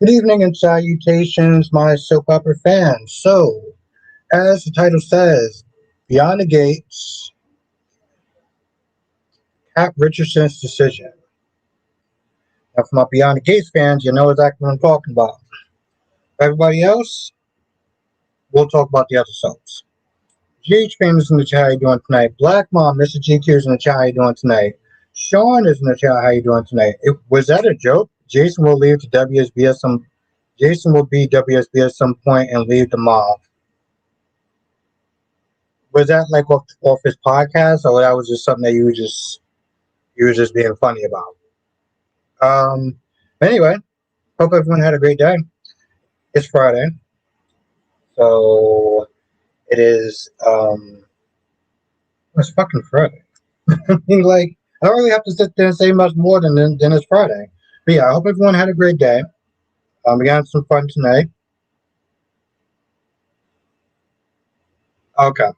Good evening and salutations, my soap opera fans. So, as the title says, Beyond the Gates, Cat Richardson's decision. Now, for my Beyond the Gates fans, you know exactly what I'm talking about. For everybody else, we'll talk about the other soaps. GH Fame is in the chat. How you doing tonight? Black Mom, Mr. GQ is in the chat. How you doing tonight? Sean is in the chat. How you doing tonight? Was that a joke? Jason will leave to WSB at some. Jason will be WSB at some point and leave the mob. Was that like off his podcast, or that was just something that you were just being funny about? Anyway, hope everyone had a great day. It's Friday, so it is. It's fucking Friday. I mean, like, I don't really have to sit there and say much more than it's Friday. But yeah, I hope everyone had a great day. We got some fun tonight. Okay.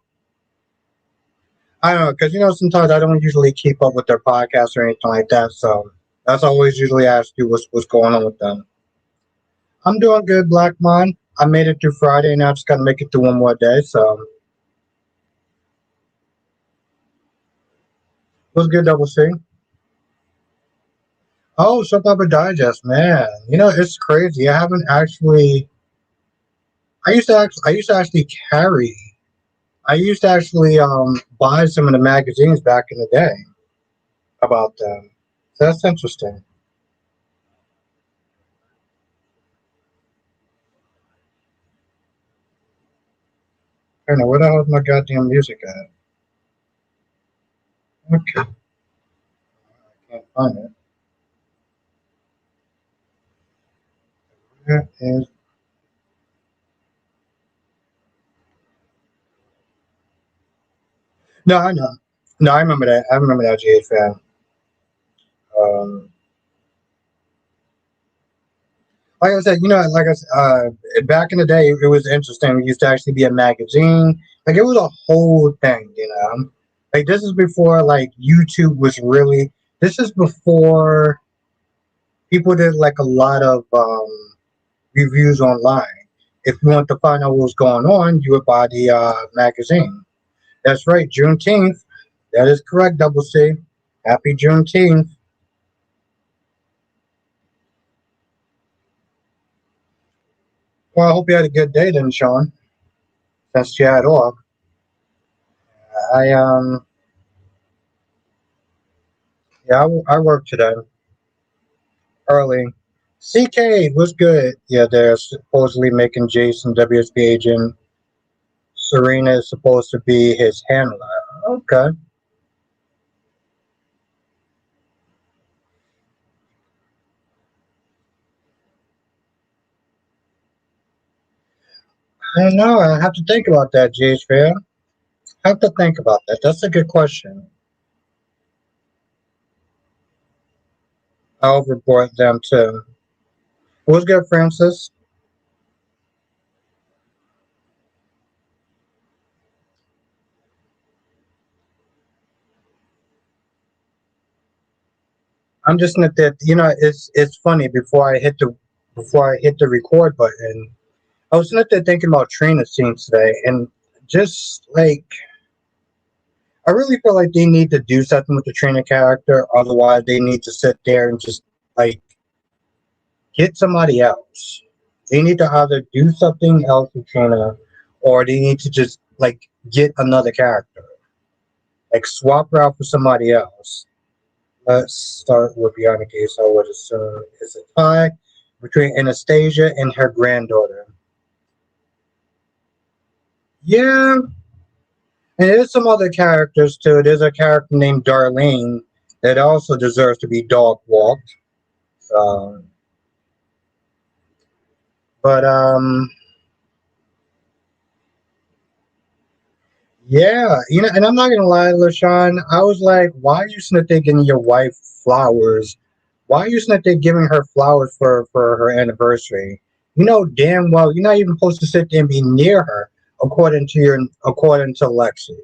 I don't know, because sometimes I don't usually keep up with their podcasts or anything like that, so that's always usually ask you what's going on with them. I'm doing good, Black Mon. I made it through Friday, and I just gotta make it through one more day, so what's good, Double C? Oh, Soap Opera Digest, man. It's crazy. I haven't actually. I used to actually carry. I used to actually buy some of the magazines back in the day about them. So that's interesting. I don't know where the hell is my goddamn music at? Okay, I can't find it. Where is? No, I know. No, I remember that. I remember that GH fan. Um, like I said, back in the day, it was interesting. It used to actually be a magazine. Like it was a whole thing. Like this is before like YouTube was really. This is before people did like a lot of reviews online. If you want to find out what was going on, you would buy the magazine. That's right, Juneteenth. That is correct, Double C. Happy Juneteenth. Well, I hope you had a good day then, Sean. Since you had off. I yeah, I worked today early. CK was good. Yeah, they're supposedly making Jason WSB agent. Serena is supposed to be his handler. Okay. I don't know. I have to think about that, GH Fair. I have to think about that. That's a good question. I'll report them too. What's good, Francis? I'm just at that. It's funny. Before I hit the record button, I was sitting there thinking about Trina scenes today, and just like I really feel like they need to do something with the Trina character. Otherwise, they need to sit there and just like get somebody else. They need to either do something else with Trina, or they need to just like get another character, like swap her out for somebody else. Let's start with Bianca Case. I would assume it's a tie between Anastasia and her granddaughter. Yeah, and there's some other characters too. There's a character named Darlene that also deserves to be dog walked. Um, but yeah, and I'm not gonna lie, LaShawn. I was like, why are you sitting there giving your wife flowers? Why are you sitting there giving her flowers for her anniversary? You know damn well you're not even supposed to sit there and be near her, according to Lexi.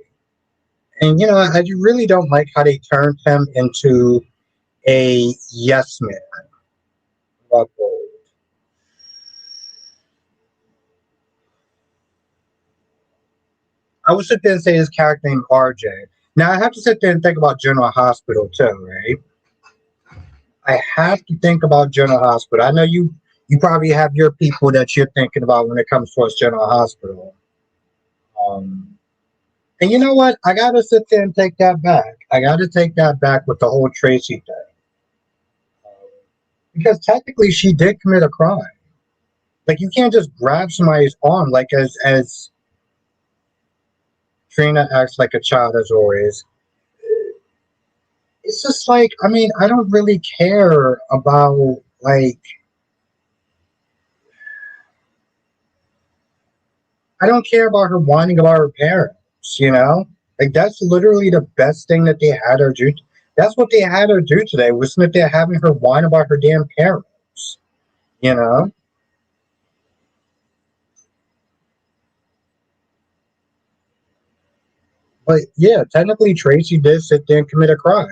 And I really don't like how they turned him into a yes man. Buckled. I would sit there and say his character named RJ. Now I have to sit there and think about General Hospital too, right? I have to think about General Hospital. I know you probably have your people that you're thinking about when it comes towards General Hospital. Um, and you know what? I gotta sit there and take that back. I gotta take that back with the whole Tracy thing. Because technically she did commit a crime. Like you can't just grab somebody's arm like as Trina acts like a child as always. It's just like I mean, I don't really care about like I don't care about her whining about her parents, you know? Like that's literally the best thing that they had her do. That's what they had her do today, wasn't it? They're having her whine about her damn parents, you know? But yeah, technically Tracy did sit there and commit a crime.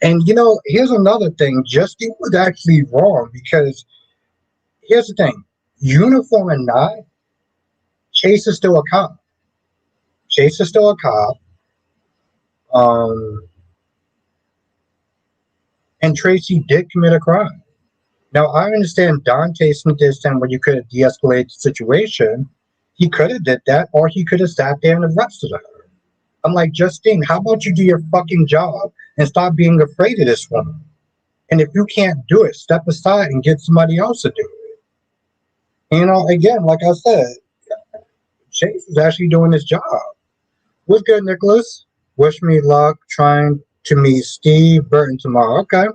And you know, here's another thing. Justin was actually wrong because here's the thing. Uniform or not, Chase is still a cop. Chase is still a cop. Um, and Tracy did commit a crime. Now I understand Dante's understand when you could have de-escalated the situation. He could have did that, or he could have sat there and arrested her. I'm like, Justine, how about you do your fucking job and stop being afraid of this woman? And if you can't do it, step aside and get somebody else to do it. You know, again, like I said, Chase is actually doing his job. What's good, Nicholas? Wish me luck trying to meet Steve Burton tomorrow. Okay.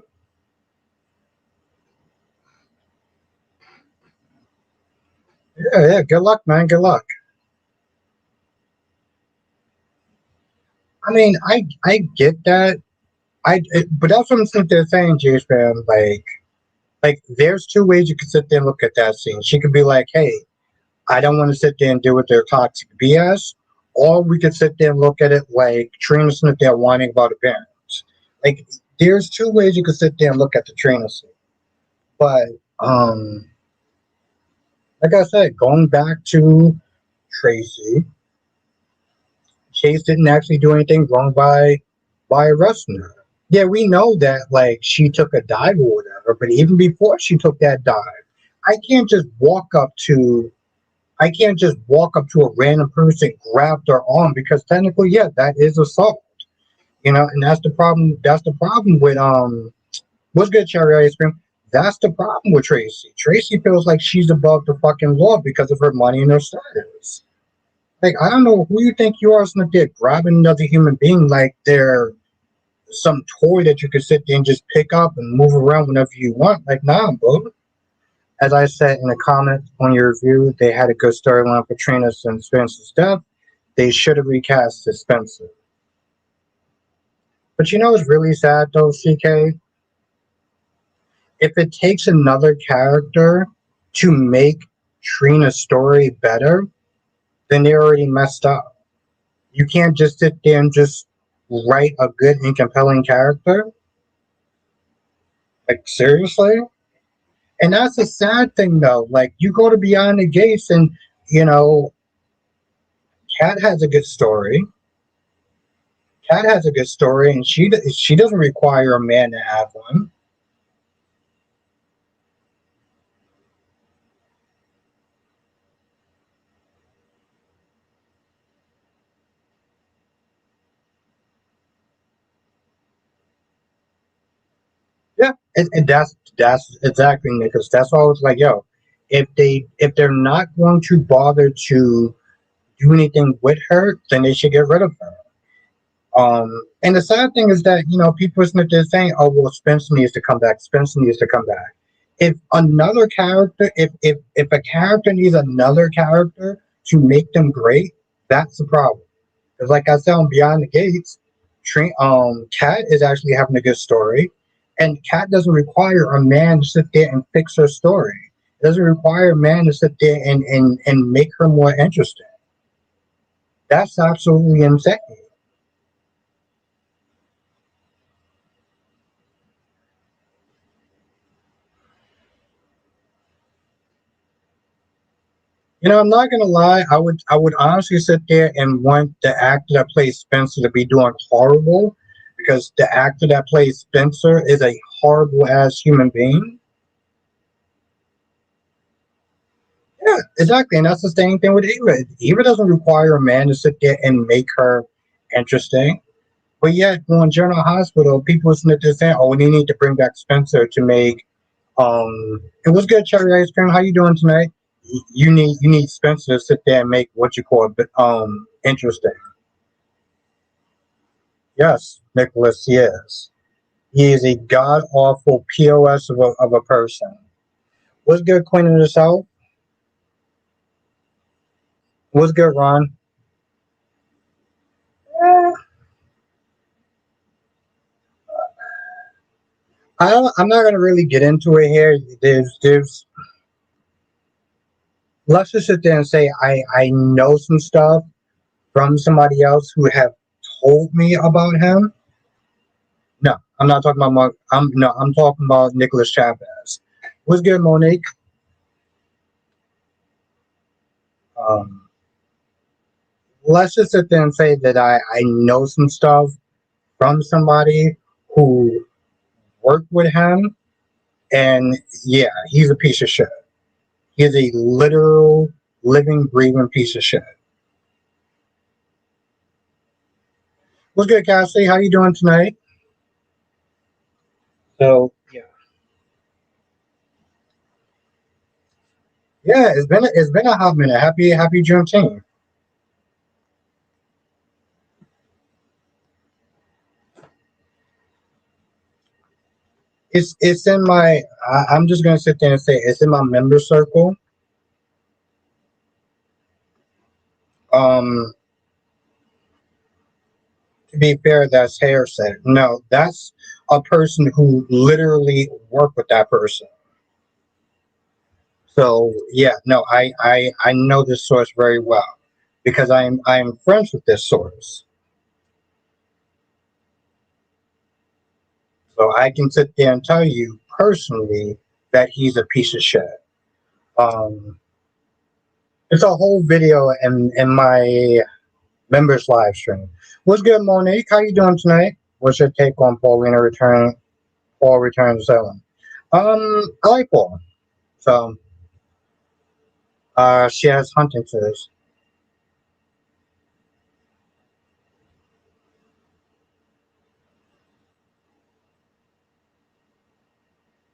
Yeah, yeah. Good luck, man. Good luck. I mean, I get that. But that's what I'm sitting there saying, James, man. Like, there's two ways you can sit there and look at that scene. She could be like, hey, I don't want to sit there and deal with their toxic BS. Or we could sit there and look at it like Trina sitting there whining about her parents. Like, there's two ways you could sit there and look at the Trina scene. But, um, like I said, going back to Tracy, Chase didn't actually do anything wrong by arresting her. Yeah, we know that like she took a dive or whatever, but even before she took that dive, I can't just walk up to I can't just walk up to a random person, grab their arm because technically, yeah, that is assault. You know, and that's the problem. That's the problem with what's good, cherry ice cream. That's the problem with Tracy. Tracy feels like she's above the fucking law because of her money and her status. Like I don't know who you think you are, sitting there grabbing another human being like they're some toy that you could sit there and just pick up and move around whenever you want. Like, nah, bro. As I said in the comment on your review, they had a good storyline for Trina and Spencer's death. They should have recast Spencer. But you know what's really sad though, CK? If it takes another character to make Trina's story better, then they already messed up. You can't just sit there and just write a good and compelling character. Like seriously? And that's a sad thing though. Like you go to Beyond the Gates and you know, Kat has a good story. Kat has a good story, and she doesn't require a man to have one. Yeah, and that's exactly because that's why I was like, yo, if they're not going to bother to do anything with her, then they should get rid of her. And the sad thing is that you know people are there saying, "Oh well, Spencer needs to come back. Spencer needs to come back." If another character, if a character needs another character to make them great, that's the problem. Because like I said on Beyond the Gates, Kat is actually having a good story, and Kat doesn't require a man to sit there and fix her story. It doesn't require a man to sit there and make her more interesting. That's absolutely insane. I'm not gonna lie. I would honestly sit there and want the actor that plays Spencer to be doing horrible, because the actor that plays Spencer is a horrible ass human being. Yeah, exactly, and that's the same thing with Eva. Eva doesn't require a man to sit there and make her interesting. But yet, on General Hospital, people sit there saying, "Oh, we need to bring back Spencer to make." It was good, Cherry Ice Cream. How you doing tonight? You need Spencer to sit there and make what you call interesting. Yes, Nicholas, he is. He is a god awful POS of a person. What's good, Queen of the South? What's good, Ron? Eh, I'm not gonna really get into it here. There's. Let's just sit there and say I know some stuff from somebody else who have told me about him. No, I'm not talking about I'm talking about Nicholas Chavez. What's good, Monique? Um, let's just sit there and say that I know some stuff from somebody who worked with him, and yeah, he's a piece of shit. He's a literal living, breathing piece of shit. What's good, Cassie? How you doing tonight? So yeah, it's been a hot minute. Happy Juneteenth. It's in my. I'm just gonna sit there and say it's in my member circle. Um, to be fair, that's hearsay. No, that's a person who literally worked with that person. So yeah, no, I know this source very well because I'm friends with this source. So I can sit there and tell you personally that he's a piece of shit. Um, it's a whole video in my members live stream. What's good, Monique? How you doing tonight? What's your take on Paul returns selling? I like Paul. So she has Huntington's.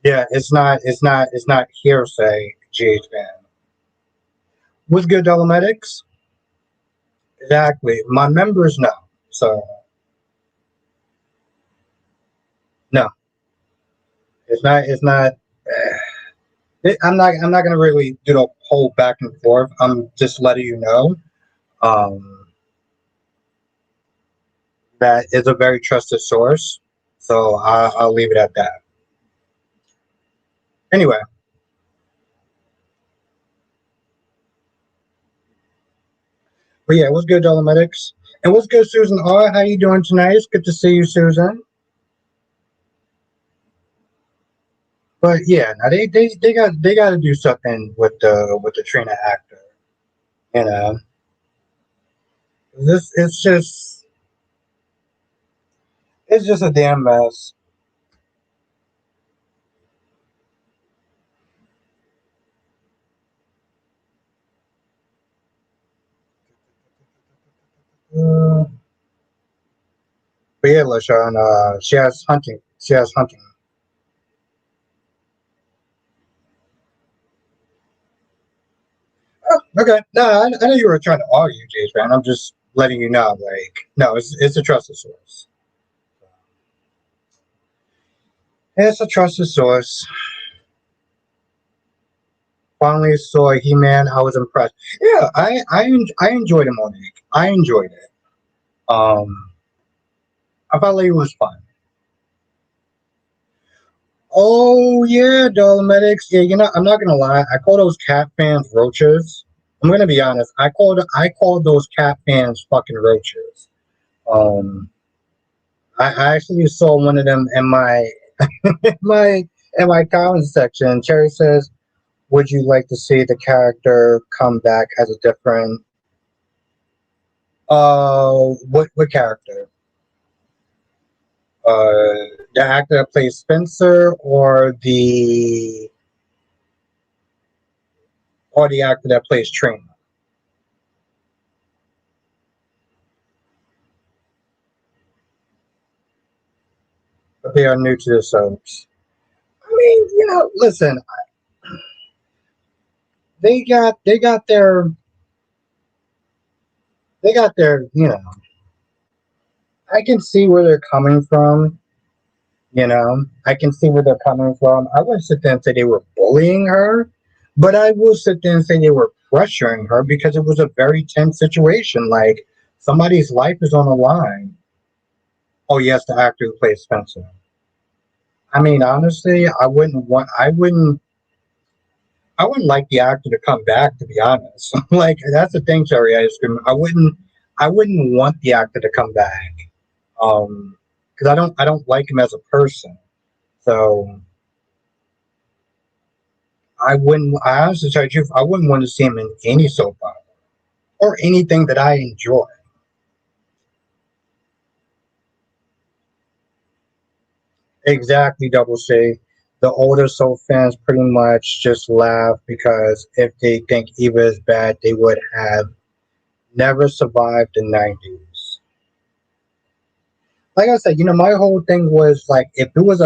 Yeah, it's not hearsay, GH man. What's good, Dolomedics? Exactly. My members know. So no, it's not I'm not gonna really do the whole back and forth. I'm just letting you know. Um that is a very trusted source. So I'll leave it at that. Anyway, but yeah, what's good, Dolomedics? And what's good, Susan R? How you doing tonight? It's good to see you, Susan. But yeah, now they got to do something with the Trina actor. You know, this it's just a damn mess. Uh, but yeah, LaShawn, she has hunting. She has hunting. Oh, okay. No, I know you were trying to argue, James, man. I'm just letting you know, like, no, it's a trusted source. It's a trusted source. Finally saw He-Man. I was impressed. Yeah, I enjoyed it, Monique. I enjoyed it. Um, I felt like it was fun. Oh yeah, Dolomedics. Yeah, I'm not gonna lie. I call those cat fans roaches. I'm gonna be honest. I call those cat fans fucking roaches. Um, I actually saw one of them in my in my in my comment section. Cherry says, would you like to see the character come back as a different what character? The actor that plays Spencer or the actor that plays Trina? But they are new to the soaps. I mean, listen, they got their I can see where they're coming from. I can see where they're coming from. I wouldn't sit there and say they were bullying her, but I will sit there and say they were pressuring her because it was a very tense situation. Like somebody's life is on the line. Oh yes, the actor who plays Spencer. I mean, honestly, I wouldn't like the actor to come back. To be honest, like that's the thing, Cherry Ice Cream. I wouldn't want the actor to come back. Because I don't like him as a person. So I honestly tell you, I wouldn't want to see him in any soap opera or anything that I enjoy. Exactly, Double C. The older soap fans pretty much just laugh because if they think Eva is bad, they would have never survived the 90s. Like I said, my whole thing was like, if it was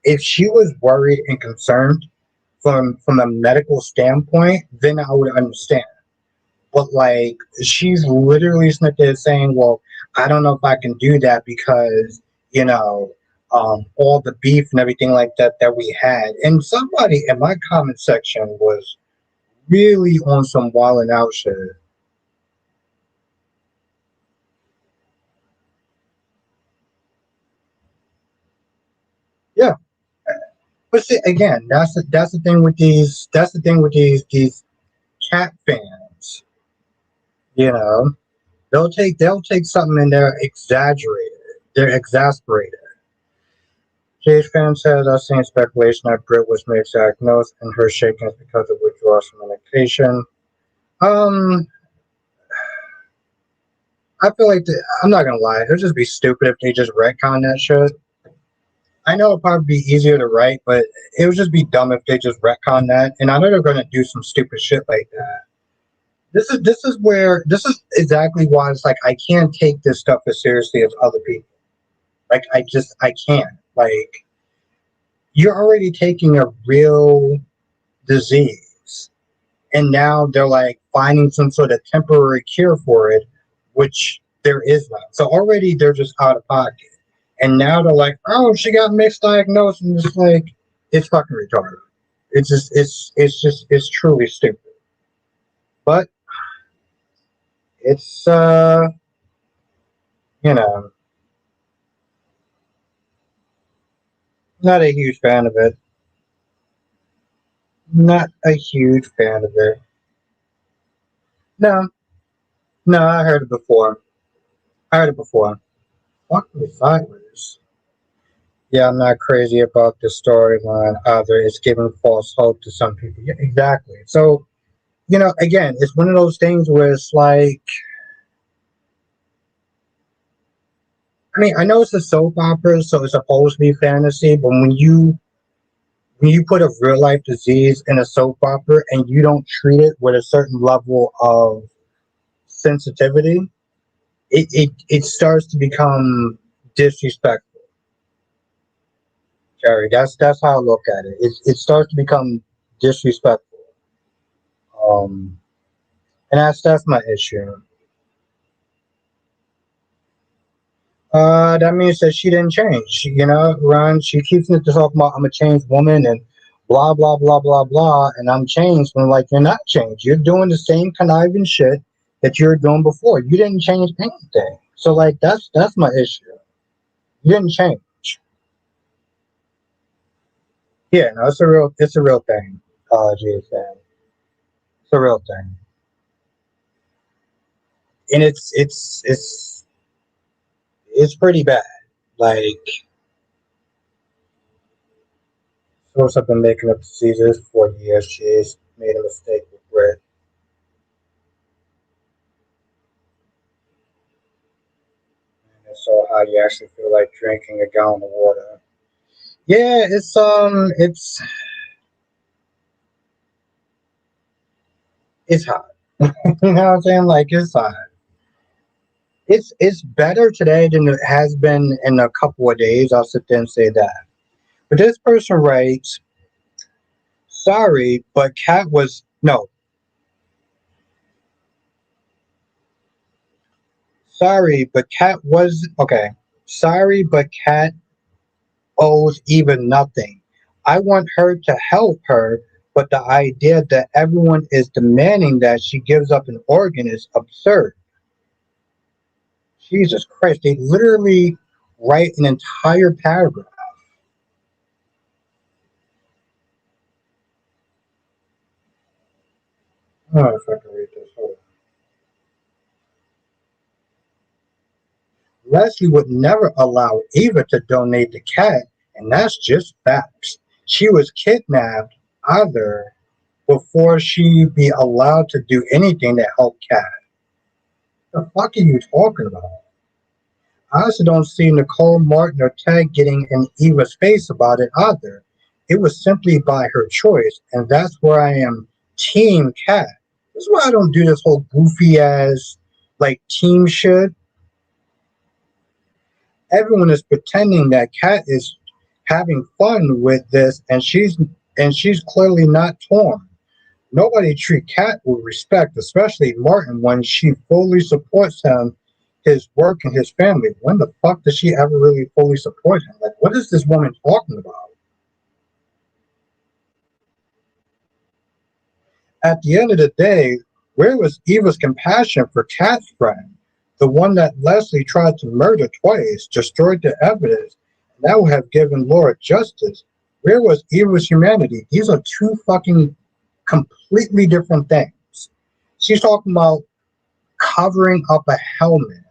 if she was worried and concerned from a medical standpoint, then I would understand. But like, she's literally sitting there saying, "Well, I don't know if I can do that because you know all the beef and everything like that we had." And somebody in my comment section was really on some wild and out shit. Yeah, but see, again, that's the thing with these cat fans. You know, they'll take something and they're exaggerated. They're exasperated. Jade fan says, I've seen speculation that Britt was misdiagnosed and her shaking is because of withdrawal from medication. Um, I feel like I'm not gonna lie, it'd just be stupid if they just retcon that shit. I know it'd probably be easier to write, but it would just be dumb if they just retcon that. And I know they're gonna do some stupid shit like that. This is exactly why it's like I can't take this stuff as seriously as other people. Like I can't. Like you're already taking a real disease and now they're like finding some sort of temporary cure for it, which there is none. So already they're just out of pocket, and now they're like, "Oh, she got misdiagnosed," and it's like it's fucking retarded. It's truly stupid. But it's you know not a huge fan of it. Not a huge fan of it. No, no, I heard it before. I heard it before. Fuck me sideways. Yeah, I'm not crazy about the storyline either. It's giving false hope to some people. Yeah, exactly. So, again, it's one of those things where it's like, I mean, I know it's a soap opera, so it's supposed to be fantasy, but when you put a real life disease in a soap opera and you don't treat it with a certain level of sensitivity, it starts to become disrespectful, Jerry. That's how I look at it. It starts to become disrespectful. Um, and that's my issue. That means that she didn't change. Ron, she keeps talking about I'm a changed woman and blah blah blah blah blah, and I'm changed. And I'm like, you're not changed. You're doing the same conniving shit that you were doing before. You didn't change anything. So like that's my issue. You didn't change. Yeah, no, it's a real thing. GFN. It's a real thing, and it's pretty bad. Like Source have been making up diseases for years. She's made a mistake with bread. And so how you actually feel like drinking a gallon of water. Yeah, it's hot. You know what I'm saying? Like it's hot. It's better today than it has been in a couple of days. I'll sit there and say that. But this person writes, sorry, but Cat was no, sorry, but Cat was okay. Sorry, but Cat owes even nothing. I want her to help her, but the idea that everyone is demanding that she gives up an organ is absurd. Jesus Christ, they literally write an entire paragraph. Oh, if I can read this. Hold on. Leslie would never allow Eva to donate the cat, and that's just facts. She was kidnapped either before she be allowed to do anything to help Cat. The fuck are you talking about? I also don't see Nicole Martin or Ted getting in Eva's face about it either. It was simply by her choice, and that's where I am Team Cat. This is why I don't do this whole goofy ass like team shit. Everyone is pretending that Cat is having fun with this, and she's clearly not torn. Nobody treat Cat with respect, especially Martin, when she fully supports him, his work, and his family. When the fuck does she ever really fully support him? Like, what is this woman talking about? At the end of the day, where was Eva's compassion for Cat's friend? The one that Leslie tried to murder twice, destroyed the evidence, and that would have given Laura justice. Where was Eva's humanity? These are two fucking completely different things. She's talking about covering up a helmet.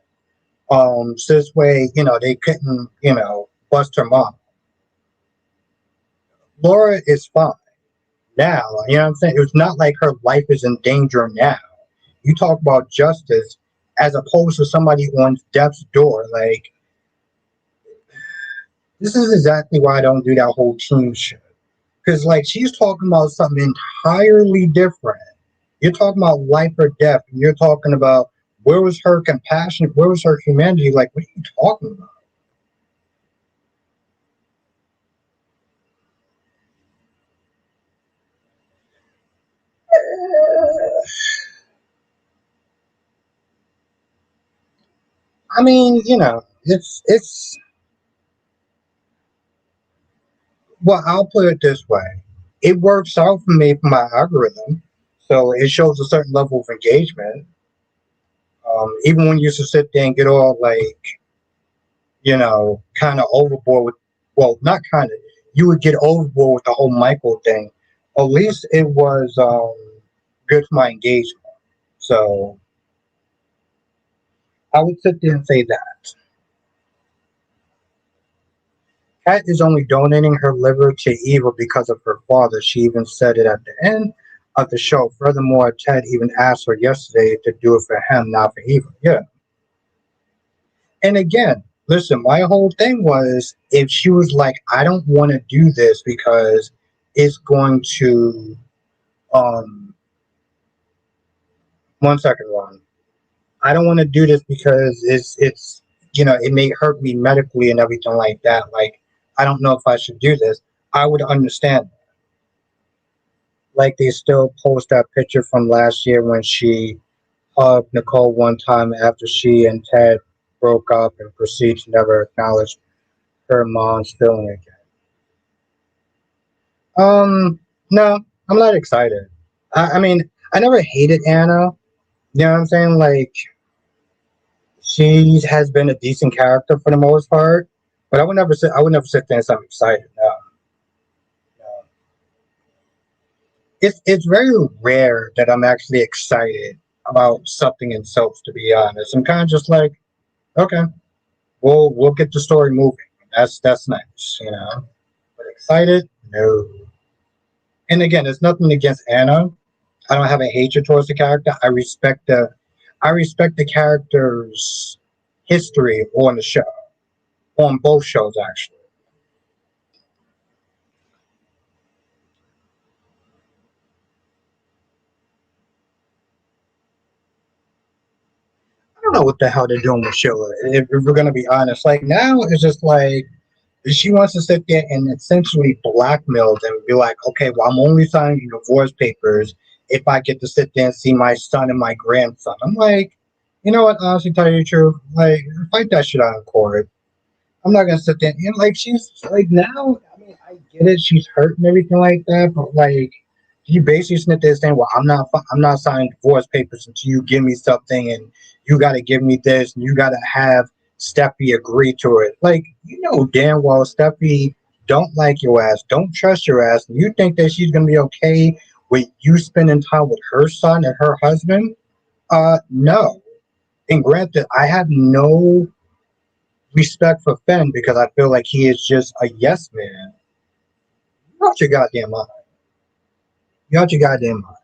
So this way, they couldn't, bust her mom. Laura is fine now. You know what I'm saying? It's not like her life is in danger now. You talk about justice as opposed to somebody on death's door. Like, this is exactly why I don't do that whole team shit. Because, like, she's talking about something entirely different. You're talking about life or death, and you're talking about where was her compassion, where was her humanity? Like, what are you talking about? I mean, it's well, I'll put it this way. It works out for me for my algorithm. So it shows a certain level of engagement. Even when you used to sit there and get all like, kind of overboard with, well, not kind of, you would get overboard with the whole Michael thing. At least it was good for my engagement. So I would sit there and say that. Kat is only donating her liver to Eva because of her father. She even said it at the end of the show. Furthermore, Ted even asked her yesterday to do it for him, not for Eva. Yeah. And again, listen, my whole thing was if she was like, I don't want to do this because it's going to, um, one second, Ron. I don't want to do this because it may hurt me medically and everything like that. Like, I don't know if I should do this. I would understand. Like, they still post that picture from last year when she hugged Nicole one time after she and Ted broke up and proceeded to never acknowledge her mom's feeling again. No, I'm not excited. I mean, I never hated Anna. You know what I'm saying? Like, she has been a decent character for the most part, but I would never sit there and say I'm excited. No, no. It's very rare that I'm actually excited about something in soaps. To be honest, I'm kind of just like, okay, we'll get the story moving. That's nice. excited? No. And again, there's nothing against Anna. I don't have a hatred towards the character. I respect the character's history on the show, on both shows actually. I don't know what the hell they're doing with Sheila. If we're gonna be honest, like now it's just like she wants to sit there and essentially blackmail them and be like, okay, well, I'm only signing divorce papers if I get to sit there and see my son and my grandson. I'm like, you know what? Honestly, tell you the truth, like, fight that shit out in court. I'm not gonna sit there and like she's like now. I mean, I get it. She's hurt and everything like that, but like you basically sit there saying, "Well, I'm not signing divorce papers until you give me something, and you got to give me this, and you got to have Steffi agree to it." Like you know damn well Steffi don't like your ass, don't trust your ass, and you think that she's gonna be okay with you spending time with her son and her husband? No. And granted, I have no respect for Finn because I feel like he is just a yes man. You out your goddamn mind. You out your goddamn mind.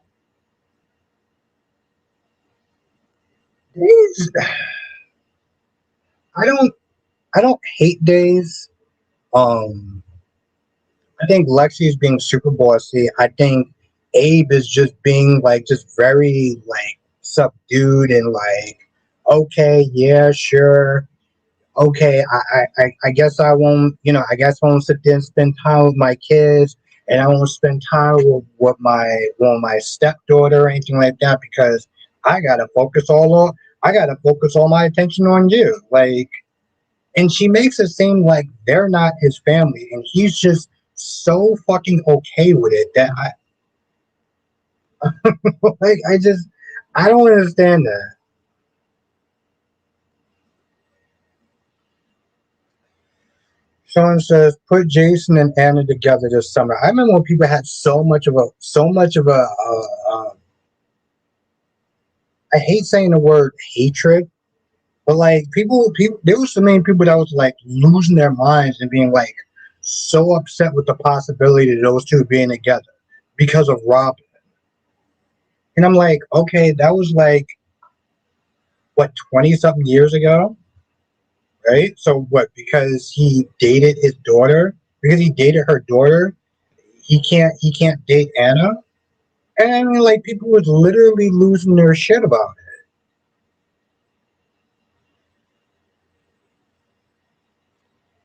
Days, I don't, I don't hate Days. Um, I think Lexi is being super bossy. I think Abe is just being like just very like subdued and like, okay, yeah, sure, okay, I guess I won't, I guess I won't sit there and spend time with my kids, and I won't spend time with my stepdaughter or anything like that because I gotta focus I gotta focus all my attention on you. Like, and she makes it seem like they're not his family, and he's just so fucking okay with it that like, I don't understand that. Sean says, "Put Jason and Anna together this summer." I remember when people had so much of a. I hate saying the word hatred, but like people, there was so many people that was like losing their minds and being like so upset with the possibility of those two being together because of Robin. And I'm like, okay, that was like what 20 something years ago, right? So what? Because he dated his daughter, because he dated her daughter, he can't date Anna. And I mean, like people was literally losing their shit about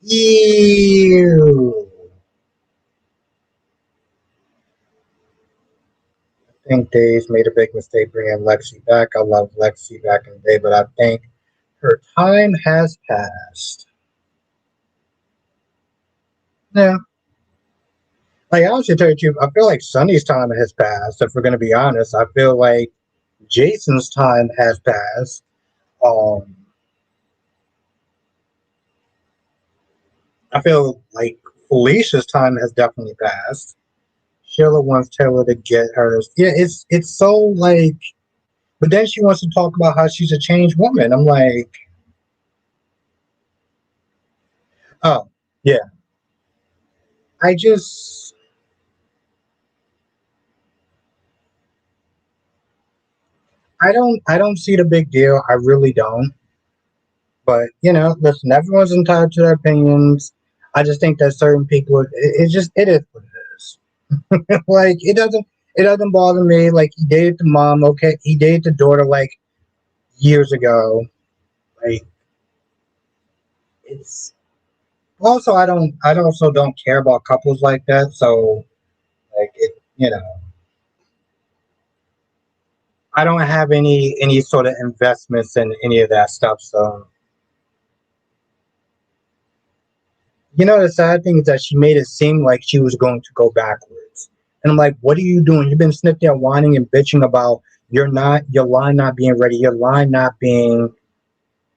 it. Ew. I think Days made a big mistake bringing Lexi back. I love Lexi back in the day, but I think her time has passed. Yeah. Like honestly, to tell you the truth, I feel like Sunny's time has passed. If we're gonna be honest, I feel like Jason's time has passed. Um, I feel like Felicia's time has definitely passed. Sheila wants Taylor to get hers. Yeah, it's so like, but then she wants to talk about how she's a changed woman. I'm like, oh yeah, I just I don't see the big deal. I really don't. But listen, everyone's entitled to their opinions. I just think that certain people, it is what it is. Like it doesn't bother me. Like he dated the mom, okay, he dated the daughter like years ago. Like it's also I also don't care about couples like that. So like I don't have any sort of investments in any of that stuff. So the sad thing is that she made it seem like she was going to go backwards. And I'm like, what are you doing? You've been sitting there whining and bitching about your line not being ready, your line not being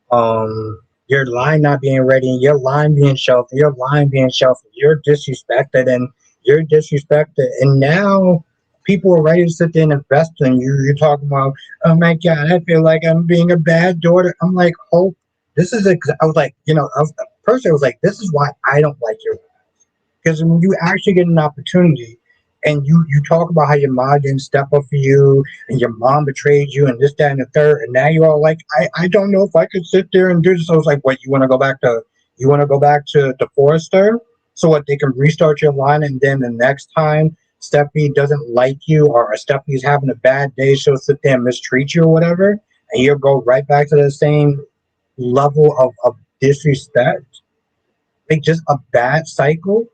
ready, and your line being sheltered, your line being sheltered, you're disrespected and you're disrespected. And now people are ready to sit there and invest in you. You're talking about, oh my God, I feel like I'm being a bad daughter. I'm like, hope this is I was like, personally I was like, this is why I don't like your ass. Because when you actually get an opportunity and you talk about how your mom didn't step up for you and your mom betrayed you and this, that, and the third, and now you're all like, I don't know if I could sit there and do this. I was like, what, you want to go back to the Forester? So what, they can restart your line and then the next time Stephanie doesn't like you or Stephanie's having a bad day, she'll sit there and mistreat you or whatever, and you'll go right back to the same level of disrespect, like just a bad cycle.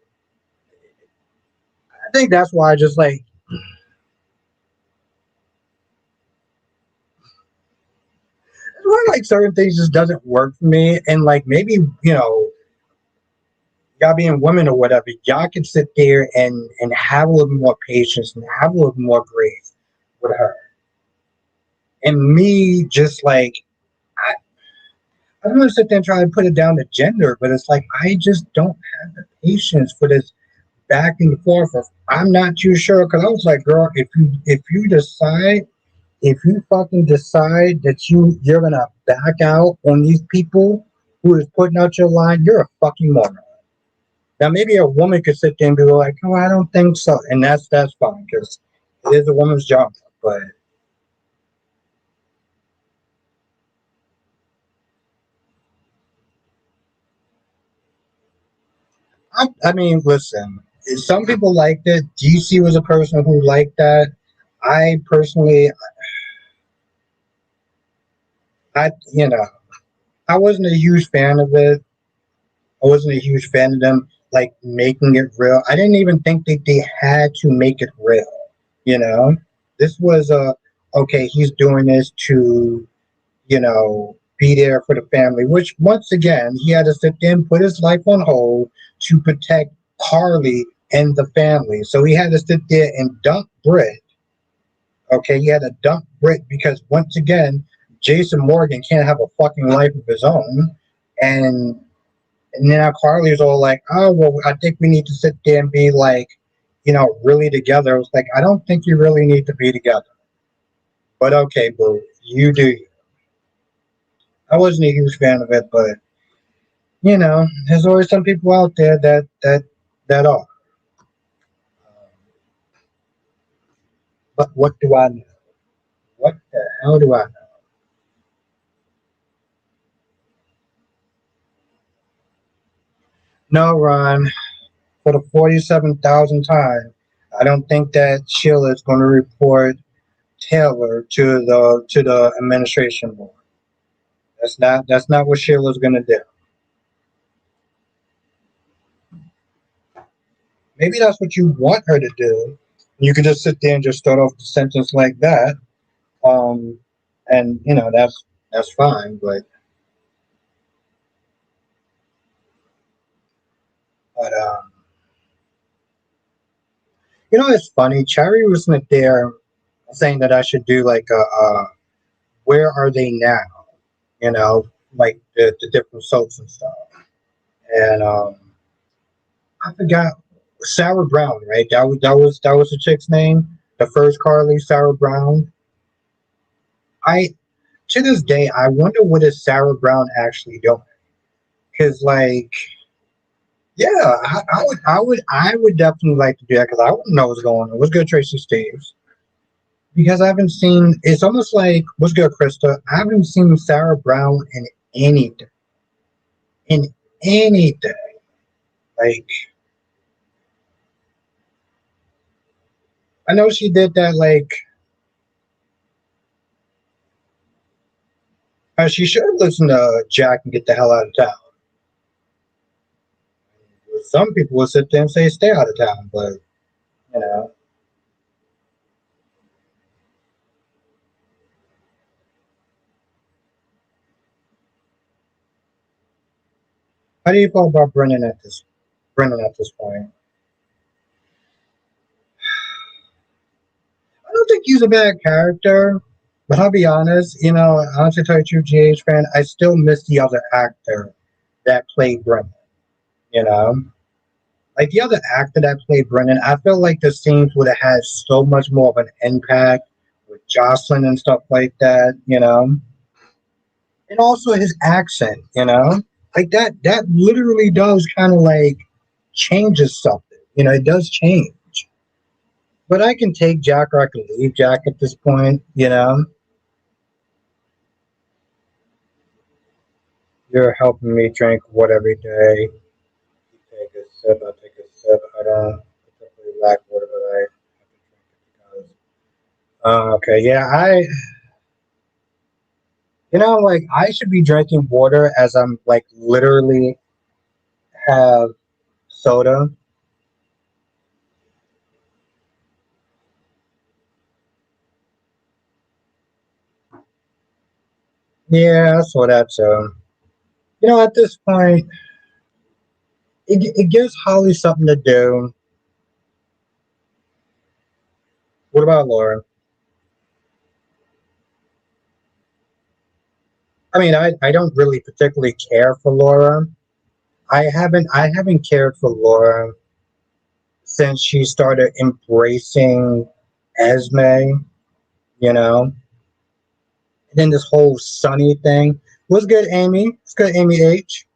I think that's why I just like that's why like certain things just doesn't work for me. And like maybe y'all being women or whatever, y'all can sit there and have a little more patience and have a little more grace with her. And me just like I don't want to sit there and try to put it down to gender, but it's like I just don't have the patience for this back and forth. I'm not too sure because I was like, girl, if you decide, if you fucking decide that you're gonna back out on these people who is putting out your line, you're a fucking moron. Now maybe a woman could sit there and be like, oh, I don't think so, and that's fine because it is a woman's job. But I mean, listen, some people liked it. DC was a person who liked that. I personally, I wasn't a huge fan of it. I wasn't a huge fan of them like making it real. I didn't even think that they had to make it real. You know, this was a okay. He's doing this to be there for the family. Which once again, he had to sit there and put his life on hold to protect Carly and the family. So he had to sit there and dump Britt. Okay, he had to dump Britt because once again, Jason Morgan can't have a fucking life of his own, and now Carly's all like, "Oh well, I think we need to sit there and be like, really together." I was like, "I don't think you really need to be together." But okay, boo, you do. I wasn't a huge fan of it, but there's always some people out there that are. But what do I know? What the hell do I know? No, Ron, for the 47,000th time, I don't think that Sheila is going to report Taylor to the administration board. That's not what Sheila's going to do. Maybe that's what you want her to do. You could just sit there and just start off the sentence like that, um, and that's fine. But it's funny. Cherry was not there saying that I should do like a where are they now? Like the different soaps and stuff. And I forgot Sarah Brown, right? That was the chick's name. The first Carly, Sarah Brown. I To this day I wonder what is Sarah Brown actually doing? Because like yeah, I would definitely like to do that because I want to know what's going on. What's good, Tracy Steves? Because I haven't seen. It's almost like what's good, Krista. I haven't seen Sarah Brown anything, in anything. Like I know she did that. Like she should have listened to Jack and get the hell out of town. Some people will sit there and say stay out of town, but you know, how do you feel about Brennan at this point? I don't think he's a bad character, but I'll be honest. Honestly, tell you the truth, GH fan, I still miss the other actor that played Brennan. You know, like the other actor that played Brennan, I feel like the scenes would have had so much more of an impact with Jocelyn and stuff like that. And also his accent. Like that literally does kind of like changes something. It does change. But I can take Jack or I can leave Jack at this point. You're helping me drink what every day. You take a sip, I take a sip. I don't particularly lack water, but I have to drink it because. Okay, yeah, like I should be drinking water as I'm like literally have soda. Yeah, I saw that too. At this point, it gives Holly something to do. What about Laura? I mean, I don't really particularly care for Laura. I haven't cared for Laura since she started embracing Esme, you know. And then this whole Sunny thing. What's good, Amy? It's good, Amy H.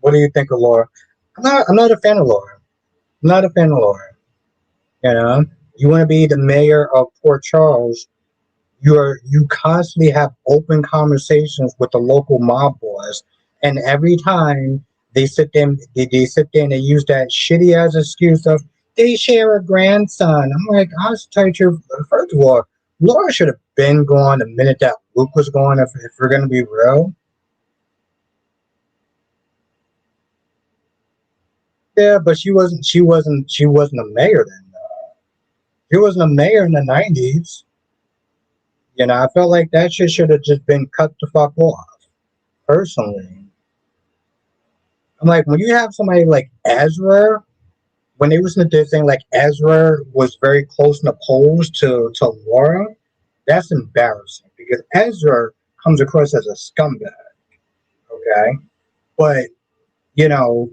What do you think of Laura? I'm not a fan of Laura. I'm not a fan of Laura. You know, you want to be the mayor of Port Charles. You constantly have open conversations with the local mob boss, and every time they sit there and they use that shitty ass excuse of they share a grandson. I'm like, I was telling you, first of all, Laura should have been gone the minute that Luke was gone. If we're gonna be real, yeah, but she wasn't a mayor then. She wasn't a mayor in the '90s. I felt like that shit should have just been cut the fuck off. Personally, I'm like, when you have somebody like Ezra, when they was in the thing like Ezra was very close and opposed to Laura, that's embarrassing because Ezra comes across as a scumbag, okay? But, you know,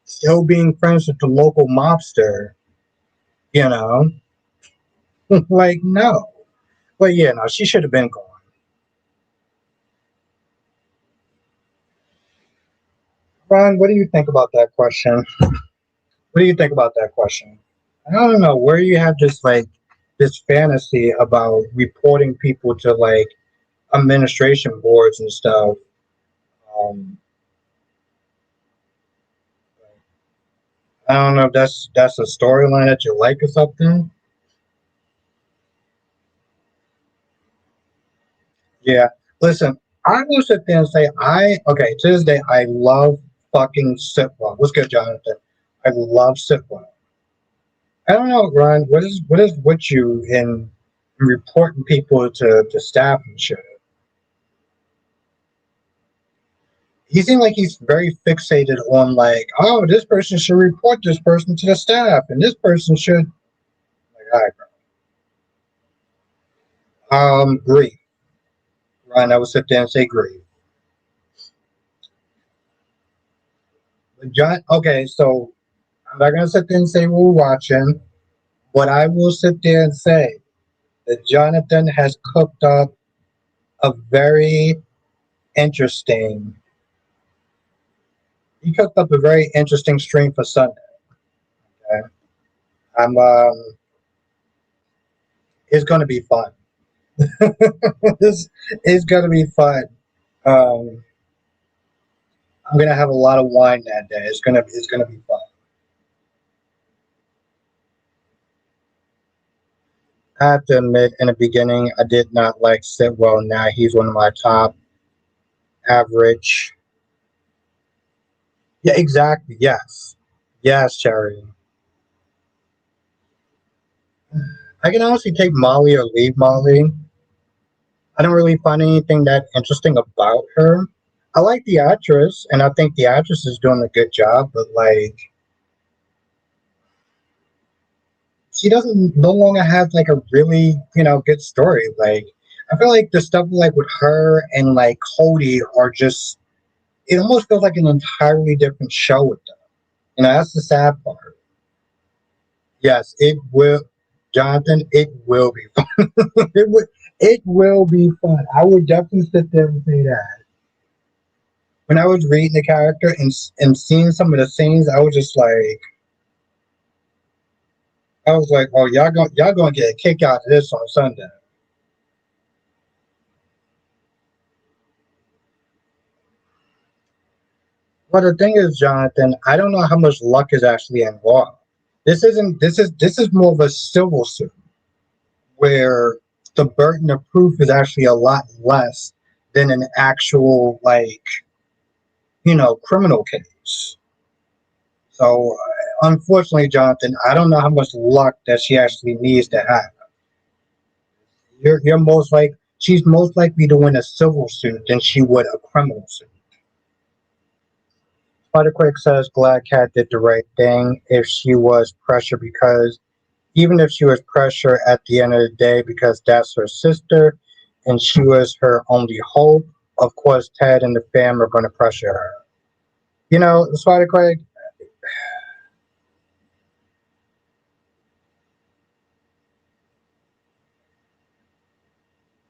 still being friends with the local mobster, you know, like, no. But yeah, no, she should have been gone. Ron, what do you think about that question? What do you think about that question? I don't know where you have this fantasy about reporting people to like administration boards and stuff. Um, I don't know if that's a storyline that you like or something. Yeah. Listen, I will sit there and say okay, to this day I love fucking Sitwell. What's good, Jonathan? I love Sitwell. I don't know, Ron, what is with you in reporting people to staff and shit? He seemed like he's very fixated on like, oh, this person should report this person to the staff, and this person should like, all right, bro. Grief. Ryan, I would sit there and say grief. But John, okay, so I'm not gonna sit there and say we're watching, but I will sit there and say that Jonathan has cooked up a very interesting. He cooked up a very interesting stream for Sunday. Okay? I'm it's gonna be fun. This is gonna be fun. Um, I'm gonna have a lot of wine that day. It's gonna be fun. I have to admit, in the beginning, I did not like Sitwell. Now he's one of my top average. Yeah, exactly. Yes, yes, Cherry. I can honestly take Molly or leave Molly. I don't really find anything that interesting about her. I like the actress, and I think the actress is doing a good job. But like, she doesn't no longer have like a really good story. Like, I feel like the stuff like with her and like Cody are just. It almost feels like an entirely different show with them. That's the sad part. Yes, it will. Jonathan, it will be fun. It will be fun. I would definitely sit there and say that. When I was reading the character and seeing some of the scenes, I was like, oh, y'all gonna get a kick out of this on Sunday. Well, the thing is, Jonathan, I don't know how much luck is actually involved. This is more of a civil suit where the burden of proof is actually a lot less than an actual criminal case. So, unfortunately, Jonathan, I don't know how much luck that she actually needs to have. You're most like she's most likely to win a civil suit than she would a criminal suit. Spiderquake says Glad Cat did the right thing if she was pressure because even if she was pressure at the end of the day because that's her sister and she was her only hope, of course Ted and the fam are gonna pressure her. Spiderquake,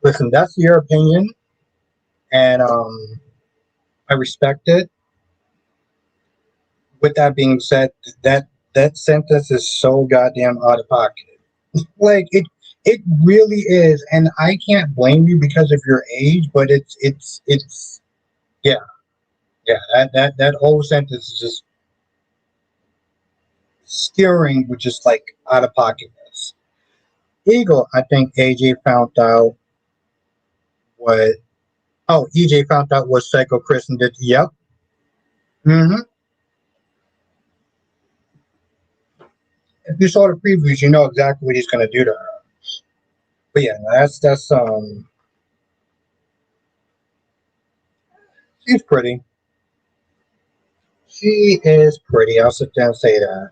listen, that's your opinion and I respect it. With that being said, that sentence is so goddamn out of pocket. Like it really is, and I can't blame you because of your age, but it's yeah, yeah. That whole sentence is just steering with just like out of pocketness. Eagle, I think AJ found out what EJ found out what Psycho Kristen did. Yep. hmm If you saw the previews, you know exactly what he's gonna do to her. But yeah, that's she's pretty. She is pretty. I'll sit there and say that.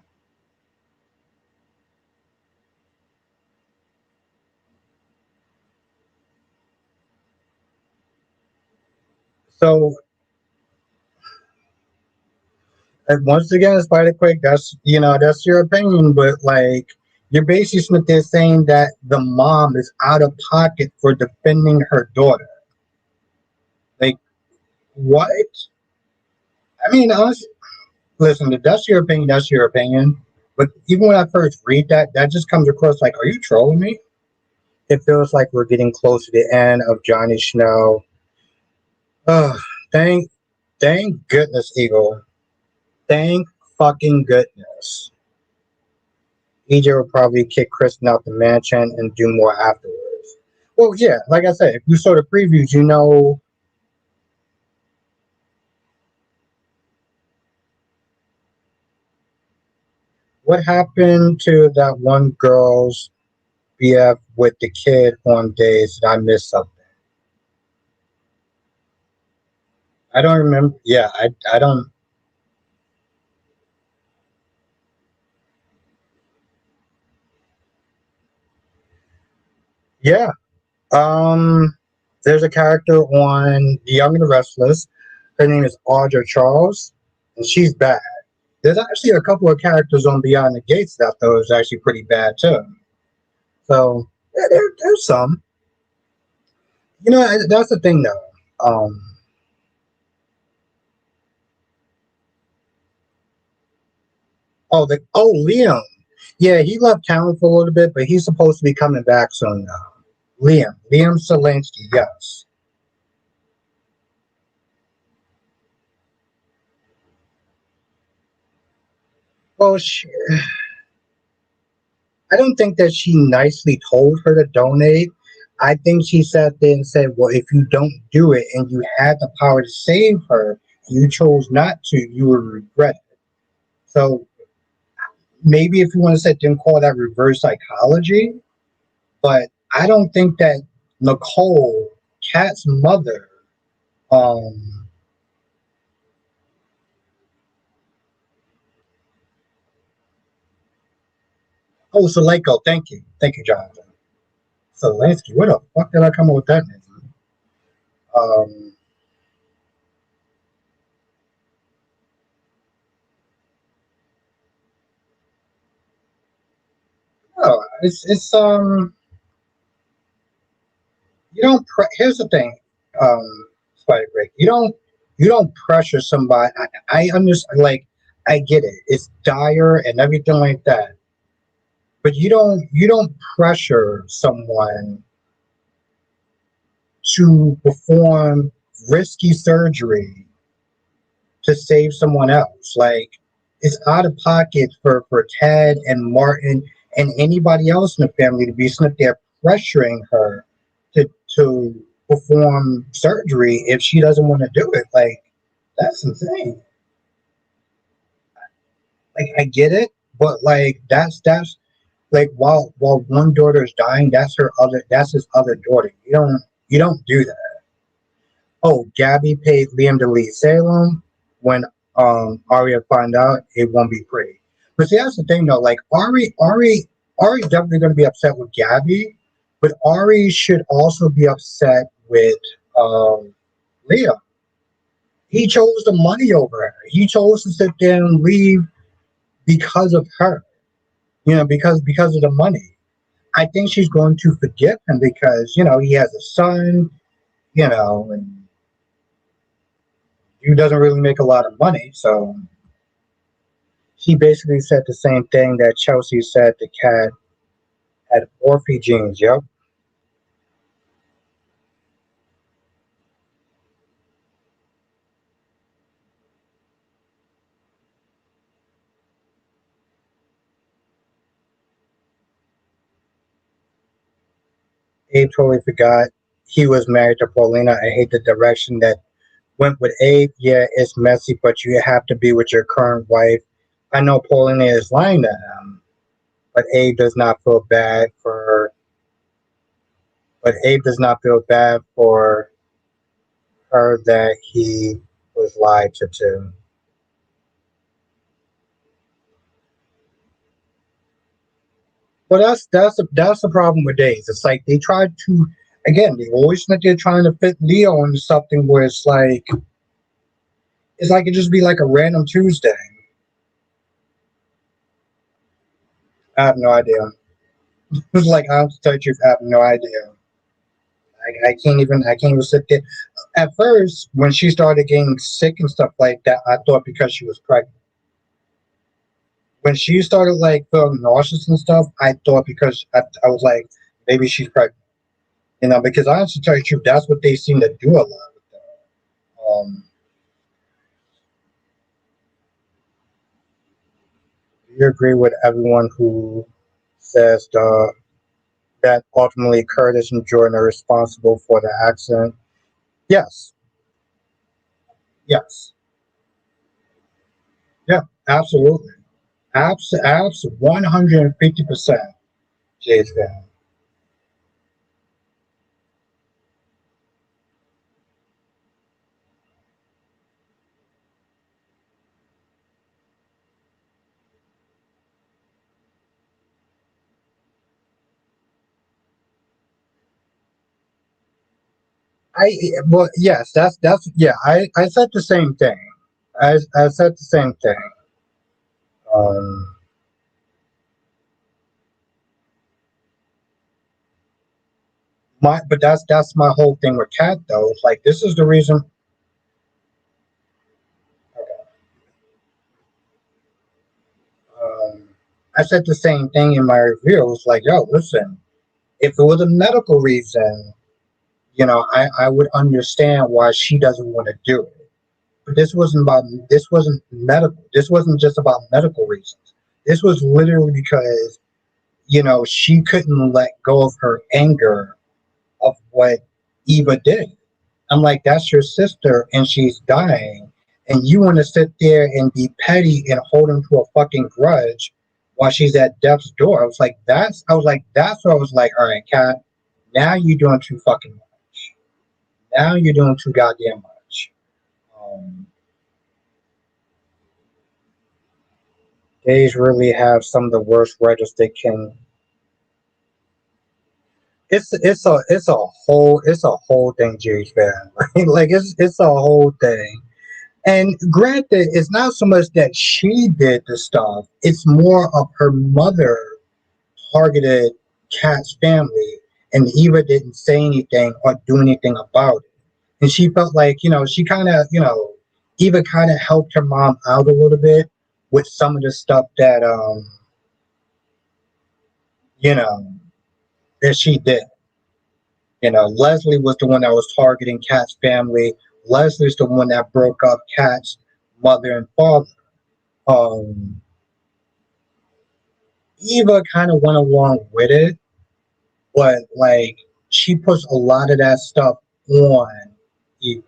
So once again, Spider Quick, that's your opinion, but like you're basically sitting there saying that the mom is out of pocket for defending her daughter. Like what? I mean, honestly, listen, if that's your opinion, that's your opinion. But even when I first read that, that just comes across like, are you trolling me? It feels like we're getting close to the end of Johnny Snow. Oh, thank, thank goodness, Eagle. Thank fucking goodness. EJ will probably kick Kristen out the mansion and do more afterwards. Well, yeah, like I said, if you saw the previews, you know what happened to that one girl's BF with the kid on days that I missed something. I don't remember. Yeah, I don't. Yeah. Um, there's a character on The Young and the Restless. Her name is Audra Charles, and she's bad. There's actually a couple of characters on Beyond the Gates that I thought was actually pretty bad too. So yeah, there's some. That's the thing though. Liam. Yeah, he left town for a little bit, but he's supposed to be coming back soon now. Liam Zelensky. Yes. Well, I don't think that she nicely told her to donate. I think she sat there and said, "Well, if you don't do it, and you had the power to save her, you chose not to, you will regret it." So maybe if you want to sit there and call that reverse psychology, but I don't think that Nicole, Kat's mother, um, Solenko, thank you, Jonathan. Zelensky, where the fuck did I come up with that name? Um, know. It's you don't. Here's the thing, Spider Break. You don't pressure somebody. I understand. Like I get it. It's dire and everything like that. But you don't pressure someone to perform risky surgery to save someone else. Like it's out of pocket for Ted and Martin and anybody else in the family to be sitting there pressuring her to perform surgery if she doesn't want to do it. Like that's insane. Like I get it, but like that's like while one daughter is dying, that's his other daughter. You don't do that. Oh, Gabby paid Liam to leave Salem. When Arya find out, it won't be pretty. But see, that's the thing though. Like Ari's definitely going to be upset with Gabby, but Ari should also be upset with Liam. He chose the money over her. He chose to sit there and leave because of her. Because of the money. I think she's going to forgive him because he has a son. And he doesn't really make a lot of money, so she basically said the same thing that Chelsea said the cat had Orphe genes. Yep. Abe totally forgot he was married to Paulina. I hate the direction that went with Abe. Yeah, it's messy, but you have to be with your current wife. I know Paulina is lying to him, but Abe does not feel bad for. But Abe does not feel bad for her that he was lied to too. Well, that's the problem with days. It's like they try to again. They always think they're trying to fit Leo into something where it's like it just be like a random Tuesday. I have no idea. It's like I have to tell you the truth. I have no idea. I can't even sit there. At first, when she started getting sick and stuff like that, I thought because she was pregnant. When she started like feeling nauseous and stuff, I thought because I was like maybe she's pregnant. Because I have to tell you the truth, that's what they seem to do a lot with that. Do you agree with everyone who says that ultimately Curtis and Jordan are responsible for the accident? Yes, yes, yeah, absolutely, 150%. Jay's fan. I well, yes, that's yeah. I said the same thing. I said the same thing. Um, but that's my whole thing with Cat though. It's like this is the reason. Um, I said the same thing in my review. It's like, yo, listen, if it was a medical reason, I would understand why she doesn't want to do it. But this wasn't medical. This wasn't just about medical reasons. This was literally because, she couldn't let go of her anger of what Eva did. I'm like, that's your sister and she's dying. And you want to sit there and be petty and hold him to a fucking grudge while she's at death's door. That's where I was like, all right, Kat, now you're doing too fucking much. Now you're doing too goddamn much. Um, Days really have some of the worst writers they can. It's a whole thing, Jays fan. Right? Like it's a whole thing. And granted, it's not so much that she did the stuff; it's more of her mother targeted Kat's family, and Eva didn't say anything or do anything about it. And she felt like, she kind of, Eva kind of helped her mom out a little bit with some of the stuff that, you know, that she did. Leslie was the one that was targeting Kat's family. Leslie's the one that broke up Kat's mother and father. Um, Eva kind of went along with it, but like she puts a lot of that stuff on Eva.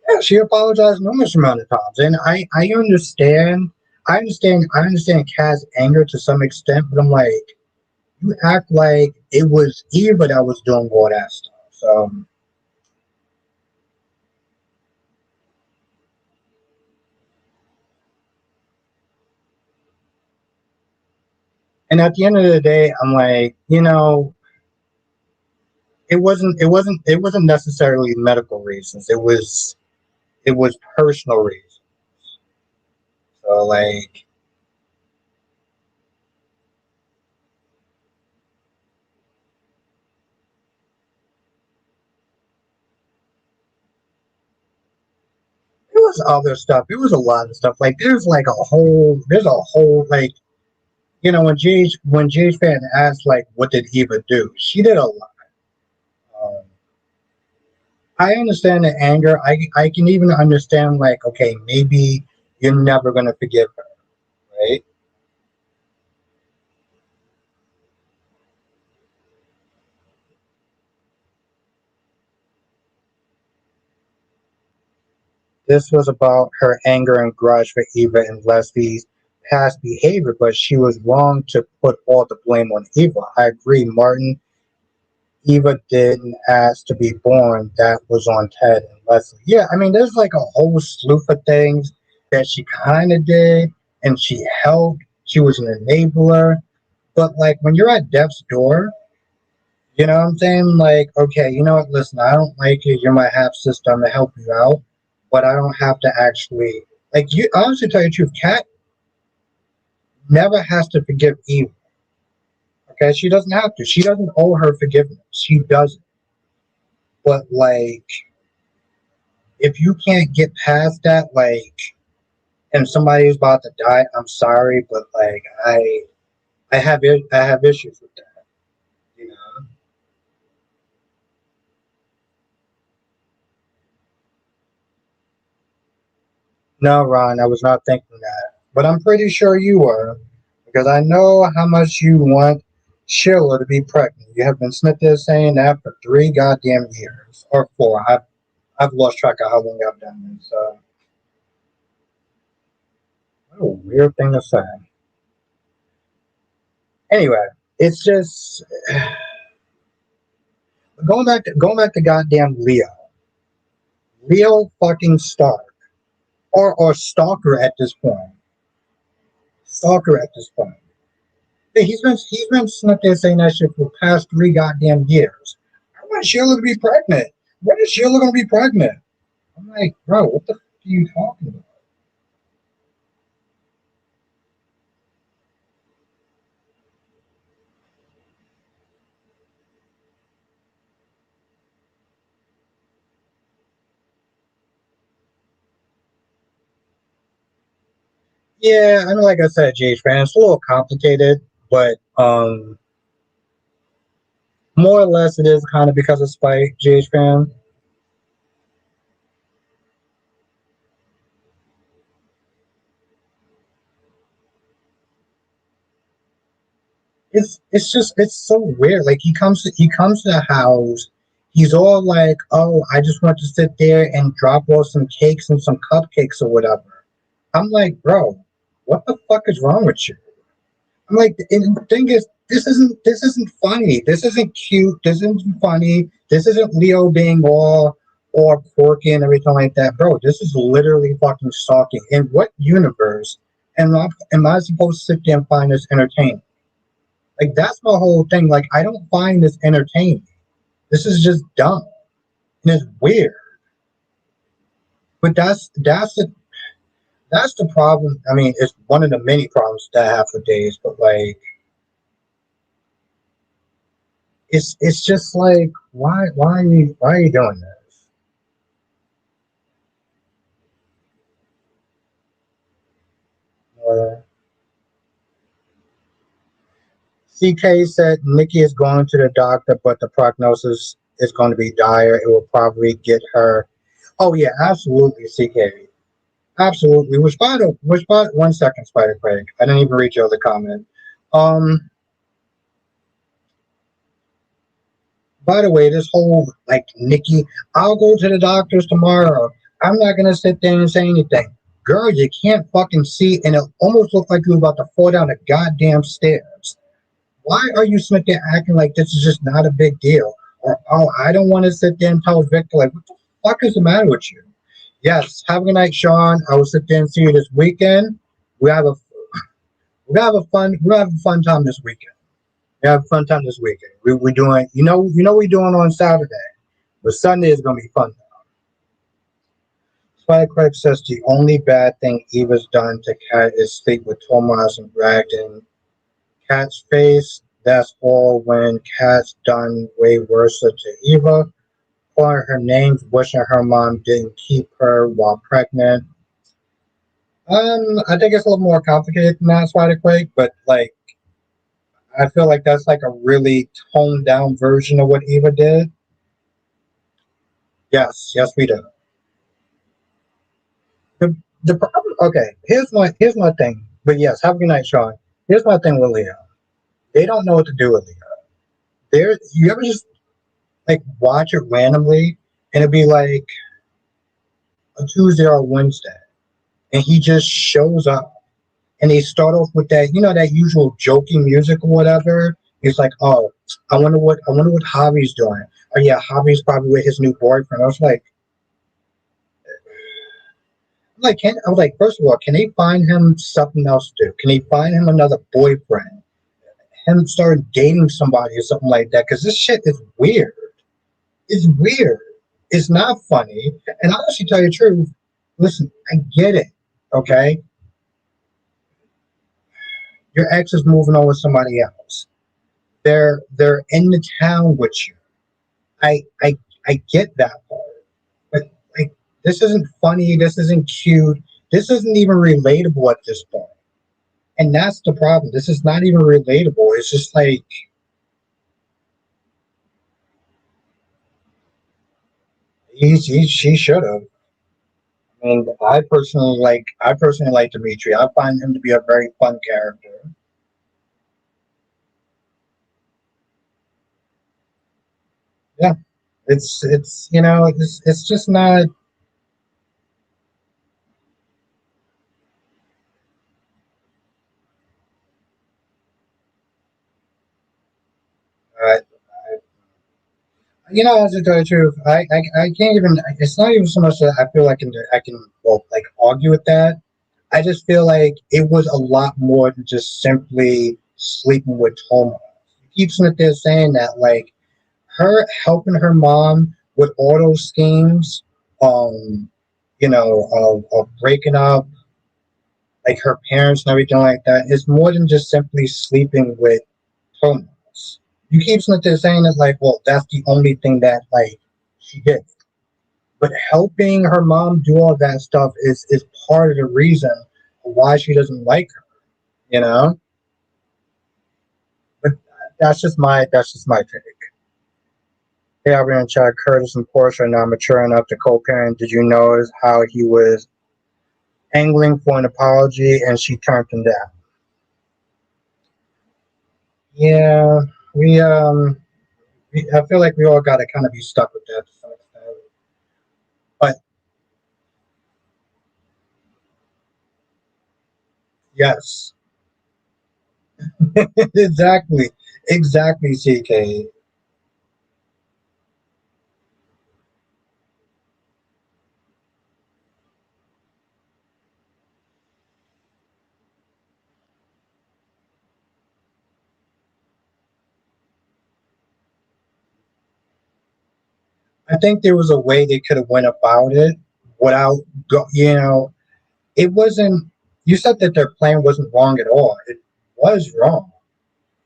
Yeah, she apologized numerous amount of times, and I understand. I understand Kat's anger to some extent, but I'm like, you act like it was Eva that was doing all that stuff. So, and at the end of the day, I'm like, it wasn't necessarily medical reasons. It was personal reasons. So like, it was other stuff. It was a lot of stuff. Like there's a whole like, when Jay's fan asked like what did Eva do, she did a lot. Um, I understand the anger. I can even understand like, okay, maybe you're never gonna forgive her, right? This was about her anger and grudge for Eva and Leslie's past behavior, but she was wrong to put all the blame on Eva. I agree, Martin. Eva didn't ask to be born. That was on Ted and Leslie. Yeah, I mean, there's like a whole slew of things that she kind of did, and she helped. She was an enabler. But like when you're at death's door, you know what I'm saying? Like, okay, you know what? Listen, I don't like it. You're my half sister. I'm gonna help you out, but I don't have to actually like you. Honestly, tell you the truth, Kat never has to forgive Eve. Okay, she doesn't have to. She doesn't owe her forgiveness. She doesn't. But like, if you can't get past that, like, and somebody is about to die, I'm sorry, but like, I have issues with that. You know? No, Ron, I was not thinking that, but I'm pretty sure you were, because I know how much you want Sheila to be pregnant. You have been sitting there saying that for 3 goddamn years or 4. I've lost track of how long I've done this. What a weird thing to say. Anyway, it's just going back to goddamn Leo. Leo fucking Stark. Or Stalker at this point. Stalker at this point. Hey, he's been sitting up there saying that shit for the past 3 goddamn years. I want Sheila to be pregnant. When is Sheila gonna be pregnant? I'm like, bro, what the fuck are you talking about? Yeah, I know, like I said, JH fan, it's a little complicated, but more or less it is kind of because of spite, JH fan. It's so weird. Like he comes to the house, he's all like, "Oh, I just want to sit there and drop off some cakes and some cupcakes or whatever." I'm like, "Bro, what the fuck is wrong with you?" I'm like, and the thing is, this isn't funny. This isn't cute. This isn't funny. This isn't Leo being all quirky and everything like that, bro. This is literally fucking stalking. In what universe am I supposed to sit there and find this entertaining? Like that's my whole thing. Like I don't find this entertaining. This is just dumb and it's weird. But that's the problem. I mean, it's one of the many problems that I have for days. But like, It's just like why are you doing this? Uh, CK said Nikki is going to the doctor, but the prognosis is going to be dire. It will probably get her. Oh yeah, absolutely, CK, absolutely. Which by 1 second, Spider Craig. I didn't even read your other comment. Um, by the way, this whole like Nikki, I'll go to the doctors tomorrow. I'm not gonna sit there and say anything. Girl, you can't fucking see, and it almost looked like you were about to fall down the goddamn stairs. Why are you sitting there acting like this is just not a big deal? Or oh, I don't want to sit there and tell Victor like what the fuck is the matter with you? Yes, have a good night, Sean. I will sit there and see you this weekend. We have a we have a fun time this weekend. We have a fun time this weekend. We doing we doing on Saturday, but Sunday is gonna be fun. Spider Craig says the only bad thing Eva's done to Kat is sleep with Tomas and bragged in Kat's face. That's all. When Kat's done way worse to Eva, calling her names, wishing her mom didn't keep her while pregnant. I think it's a little more complicated than that, Spider Quake, but like I feel like that's like a really toned down version of what Eva did. Yes, yes, we do. The, the problem. Okay, here's my thing. But yes, have a good night, Sean. Here's my thing with Leo. They don't know what to do with Leo. There, you ever just like watch it randomly, and it'd be like a Tuesday or a Wednesday, and he just shows up, and they start off with that, that usual joking music or whatever. It's like, oh, I wonder what Javi's doing. Oh yeah, Javi's probably with his new boyfriend. I was I was like, first of all, can they find him something else to do? Can they find him another boyfriend? Him start dating somebody or something like that? Because this shit is weird. It's weird. It's not funny. And honestly, tell you the truth, listen, I get it. Okay, your ex is moving on with somebody else. They're in the town with you. I I I get that part, but like this isn't funny. This isn't cute. This isn't even relatable at this point. And that's the problem. This is not even relatable. It's just like she should have. And I personally like Dimitri. I find him to be a very fun character. Yeah, it's it's just not. Uh, as to tell you the truth, I can't even. It's not even so much that I feel like I can well like argue with that. I just feel like it was a lot more than just simply sleeping with Toma. He keeps sitting there saying that like her helping her mom with all those schemes, um, of breaking up like her parents and everything like that is more than just simply sleeping with Thomas. You keep sitting there saying that like, well, that's the only thing that like she did. But helping her mom do all that stuff is part of the reason why she doesn't like her, you know? But that's just my take. Hey, I've been in chat. Curtis and Portia are now mature enough to co-parent. Did you notice how he was angling for an apology and she turned him down? Yeah, we I feel like we all got to kind of be stuck with that to some extent. But yes, exactly, exactly, CK. I think there was a way they could have went about it without, it wasn't. You said that their plan wasn't wrong at all. It was wrong.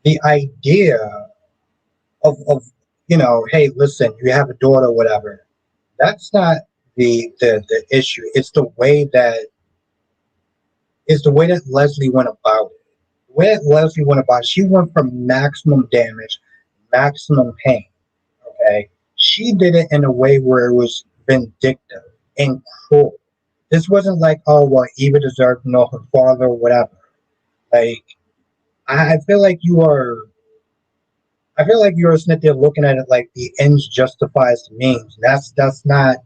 The idea of hey, listen, you have a daughter, whatever. That's not the issue. It's the way that Leslie went about it. The way that Leslie went about it, she went for maximum damage, maximum pain. Okay, she did it in a way where it was vindictive and cruel. This wasn't like, oh well, Eva deserved to know her father or whatever. Like I feel like you are. I feel like you're sitting there looking at it like the ends justifies the means. That's not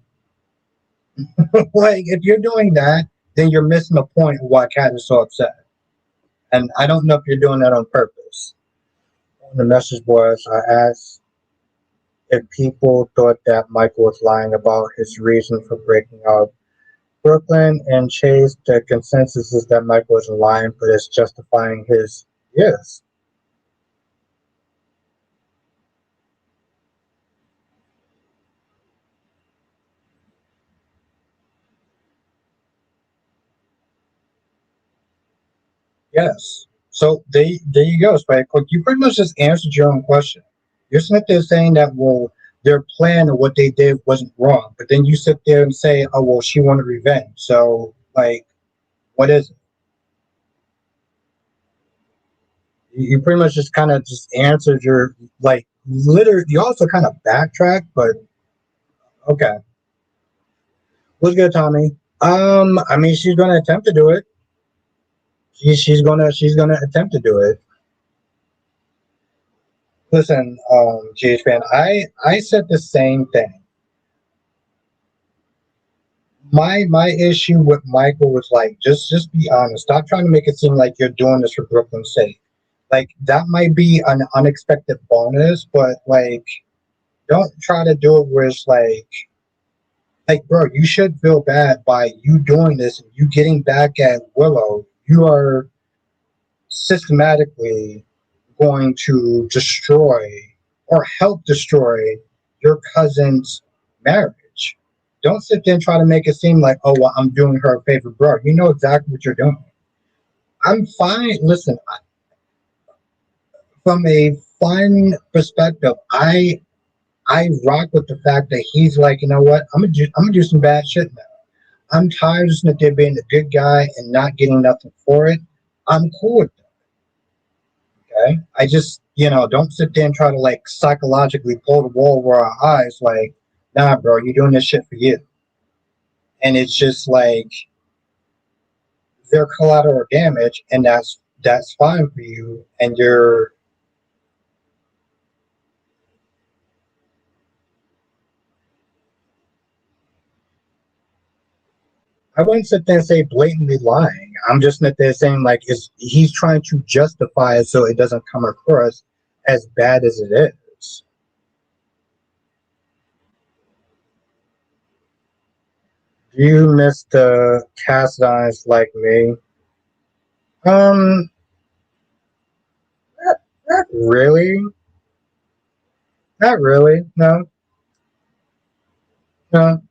like if you're doing that, then you're missing the point of why Kat is so upset. And I don't know if you're doing that on purpose. On the message boards, I asked if people thought that Michael was lying about his reason for breaking up. Brooklyn and Chase, the consensus is that Michael isn't lying, but it's justifying his yes. Yes. So there you go, Spike. Look, you pretty much just answered your own question. You're sitting there saying that well, their plan or what they did wasn't wrong, but then you sit there and say, oh well, she wanted revenge. So like, what is it? You pretty much just kind of just answered your like literally. You also kind of backtrack, but okay. What's good, Tommy? I mean, she's gonna attempt to do it. She's gonna attempt to do it. Listen, GH fan, I said the same thing. My issue with Michael was like, just be honest. Stop trying to make it seem like you're doing this for Brooklyn's sake. Like that might be an unexpected bonus, but like, don't try to do it where it's like, bro, you should feel bad by you doing this and you getting back at Willow. You are systematically going to destroy or help destroy your cousin's marriage. Don't sit there and try to make it seem like, oh, well, I'm doing her a favor, bro. You know exactly what you're doing. I'm fine. Listen, from a fun perspective, I rock with the fact that he's like, you know what? I'm gonna do some bad shit now. I'm tired of sitting there being a good guy and not getting nothing for it. I'm cool with that. Okay. I just, don't sit there and try to like psychologically pull the wool over our eyes. Like, nah, bro, you're doing this shit for you. And it's just like their collateral damage, and that's fine for you. And I wouldn't sit there and say blatantly lying. I'm just sitting there saying like he's trying to justify it so it doesn't come across as bad as it is. Do you miss the cast irons like me? Um, not really. Not really. No, no.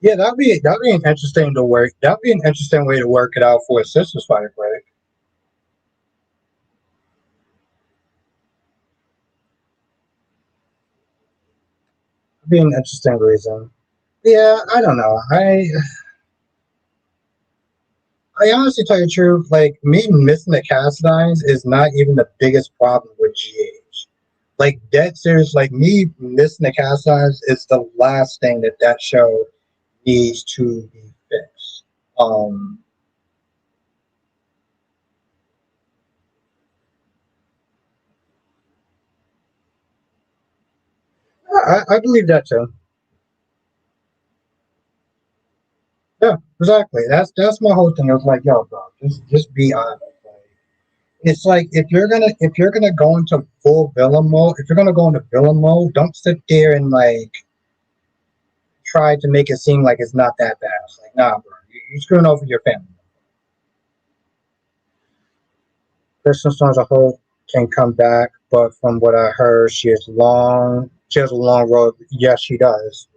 Yeah, that'd be an interesting to work. That'd be an interesting way to work it out for a sisters fight, right? That'd be an interesting reason. Yeah, I don't know. I honestly tell you the truth, like me missing the cast irons is not even the biggest problem with GH. Like dead serious, like me missing the cast irons is the last thing that show needs to be fixed. Um, I believe that too. Yeah, exactly. That's my whole thing. I was like, yo, bro, just be honest. Like, it's like if you're gonna go into full villain mode, if you're gonna go into villain mode, don't sit there and like tried to make it seem like it's not that bad. It's like, nah, bro, you're screwing over your family. Kristen Storm's a whole can come back, but from what I heard, she has a long road. Yes, she does.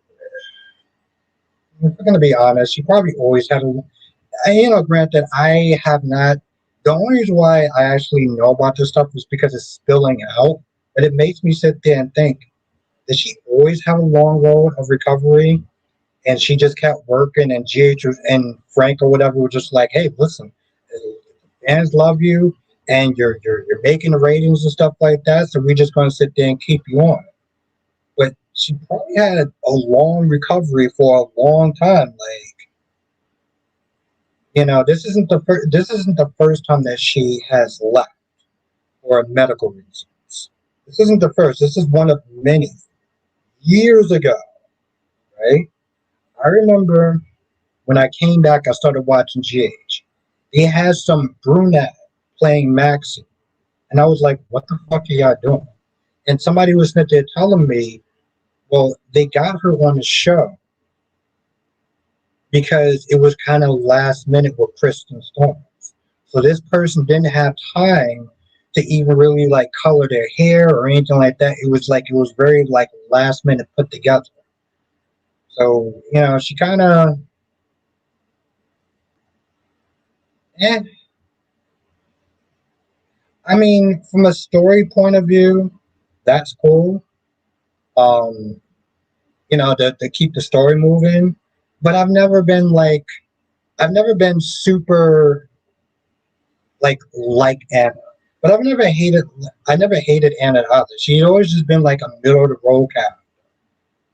If we're gonna be honest, she probably always had a. Granted, I have not. The only reason why I actually know about this stuff is because it's spilling out, but it makes me sit there and think: did she always have a long road of recovery, and she just kept working, and and Frank or whatever were just like, "Hey, listen, fans love you, and you're making the ratings and stuff like that, so we're just going to sit there and keep you on." But she probably had a long recovery for a long time. Like, this isn't the first time that she has left for medical reasons. This isn't the first. This is one of many. Years ago, right? I remember when I came back, I started watching GH. They had some brunette playing Maxie, and I was like, "What the fuck are y'all doing?" And somebody was sitting there telling me, "Well, they got her on the show because it was kind of last minute with Kristen Storms. So this person didn't have time to even really like color their hair or anything like that. It was very like last minute put together. So she kind of, eh. I mean, from a story point of view, that's cool. Um, to keep the story moving. But I've never been super like Anna. But I never hated Anna either. She'd always just been like a middle of the road character.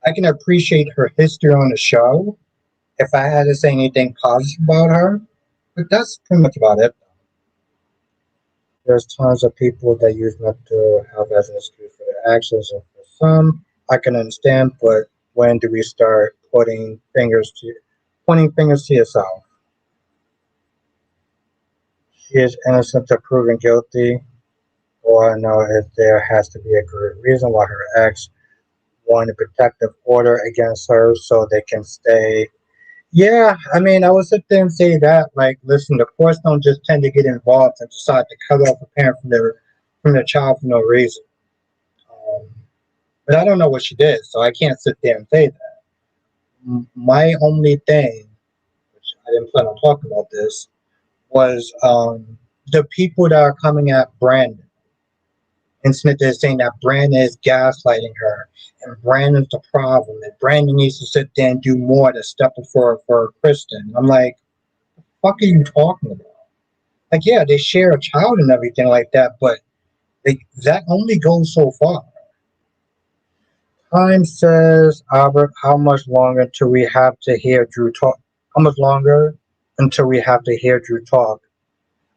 I can appreciate her history on the show if I had to say anything positive about her. But that's pretty much about it. There's tons of people that use mental health as an excuse for their actions, and for some, I can understand. But when do we start pointing fingers to yourself? She is innocent to proven guilty. Or know if there has to be a good reason why her ex wanted a protective order against her so they can stay. Yeah, I mean, I would sit there and say that, like, listen, the courts don't just tend to get involved and decide to cut off a parent from their child for no reason. Um, but I don't know what she did, so I can't sit there and say that. My only thing, which I didn't plan on talking about this, was the people that are coming at Brandon. And Smith is saying that Brandon is gaslighting her, and Brandon's the problem, and Brandon needs to sit there and do more to step up for Kristen. I'm like, what are you talking about? Like, yeah, they share a child and everything like that, but that only goes so far. Time says, Albert, how much longer until we have to hear Drew talk? How much longer until we have to hear Drew talk?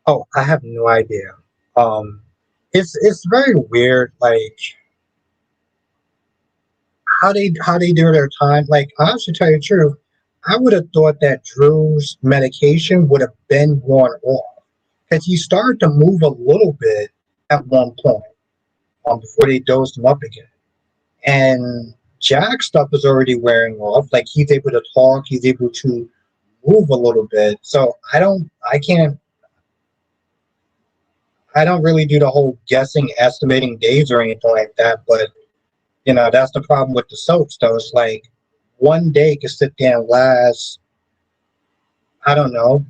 Oh, I have no idea. It's very weird, like how they do their time. Like, honestly, to tell you the truth, I would have thought that Drew's medication would have been worn off because he started to move a little bit at one point before they dosed him up again. And Jack's stuff is already wearing off. Like, he's able to talk, he's able to move a little bit. So I don't really do the whole guessing, estimating days or anything like that. But that's the problem with the soaps, though. It's like one day can sit there and last, I don't know,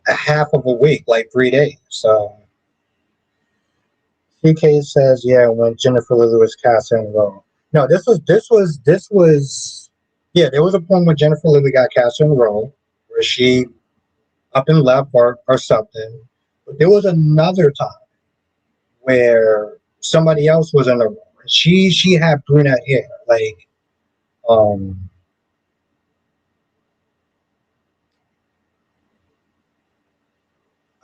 a half of a week, like 3 days. So CK says, yeah, when Jennifer Lily was cast in the role. No, yeah, there was a point when Jennifer Lily got cast in the role where she up and left or something. But there was another time where somebody else was in the role. She had brunette hair. Like, um,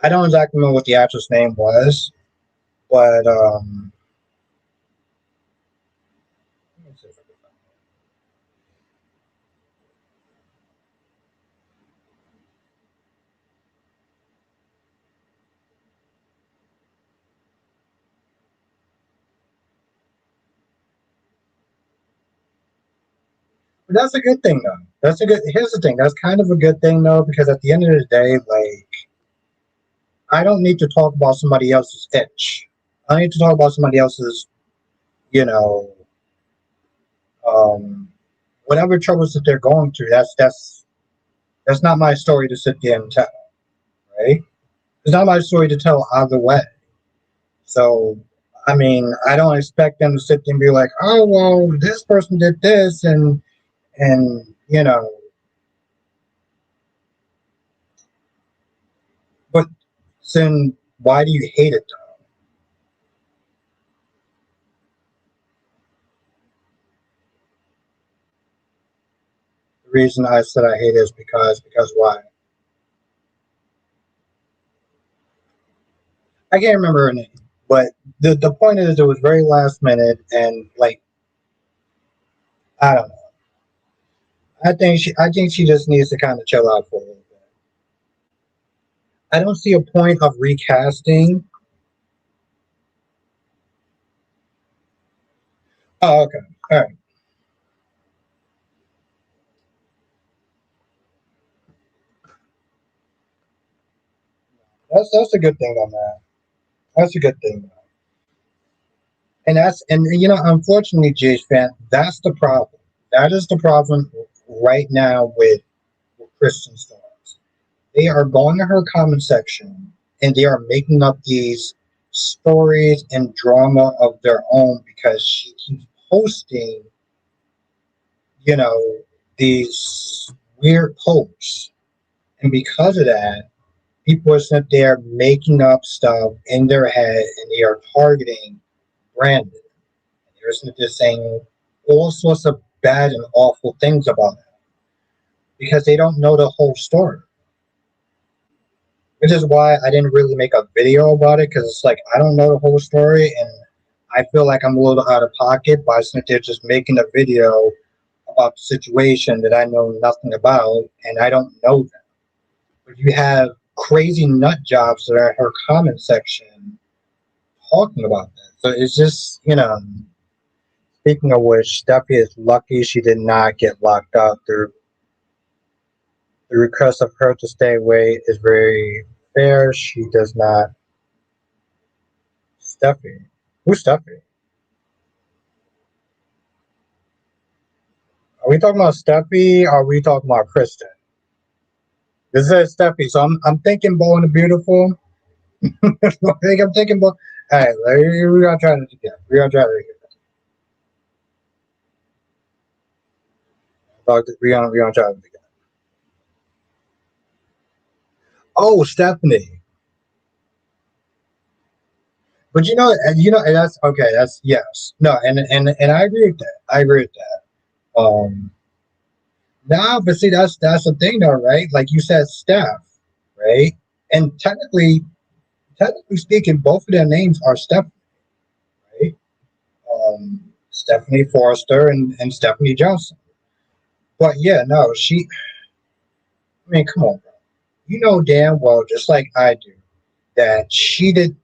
I don't exactly remember what the actress name was, but But that's a good thing, though. That's a good. Here's the thing. That's kind of a good thing, though, because at the end of the day, like, I don't need to talk about somebody else's itch. I need to talk about somebody else's, you know, um, whatever troubles that they're going through. That's not my story to sit there and tell, right? It's not my story to tell either way. So, I mean, I don't expect them to sit there and be like, "Oh, well, this person did this," and but then why do you hate it though? The reason I said I hate it is because why? I can't remember her name, but the point is it was very last minute and like I don't know. I think she just needs to kind of chill out for a little bit. I don't see a point of recasting. Oh, okay, all right. That's a good thing on that. That's a good thing. And unfortunately, GH fan, that's the problem. That is the problem right now with Christian stars. They are going to her comment section and they are making up these stories and drama of their own because she keeps posting, you know, these weird posts. And because of that, people are sitting there making up stuff in their head and they are targeting Brandon. They're sitting there saying all sorts of bad and awful things about him because they don't know the whole story. Which is why I didn't really make a video about it because it's like I don't know the whole story and I feel like I'm a little out of pocket by sitting there just making a video about the situation that I know nothing about and I don't know them. But you have crazy nut jobs that are in her comment section talking about that. So it's just, speaking of which, Steffi is lucky she did not get locked up. The request of her to stay away is very fair. She does not. Steffi. Who's Steffi? Are we talking about Steffi or are we talking about Kristen? This is Steffi, so I'm thinking Bold and the Beautiful. I'm thinking Bold. All right, we're gonna try this again. We're gonna try it again. We're gonna try it again. Oh, Stephanie. But and that's okay. That's yes, no, and I agree with that. I agree with that. Nah, but see, that's the thing, though, right? Like you said, Steph, right? And technically speaking, both of their names are Steph, right? Stephanie Forrester and Stephanie Johnson. But yeah, no, she. I mean, come on, bro. You know damn well, just like I do, that she did.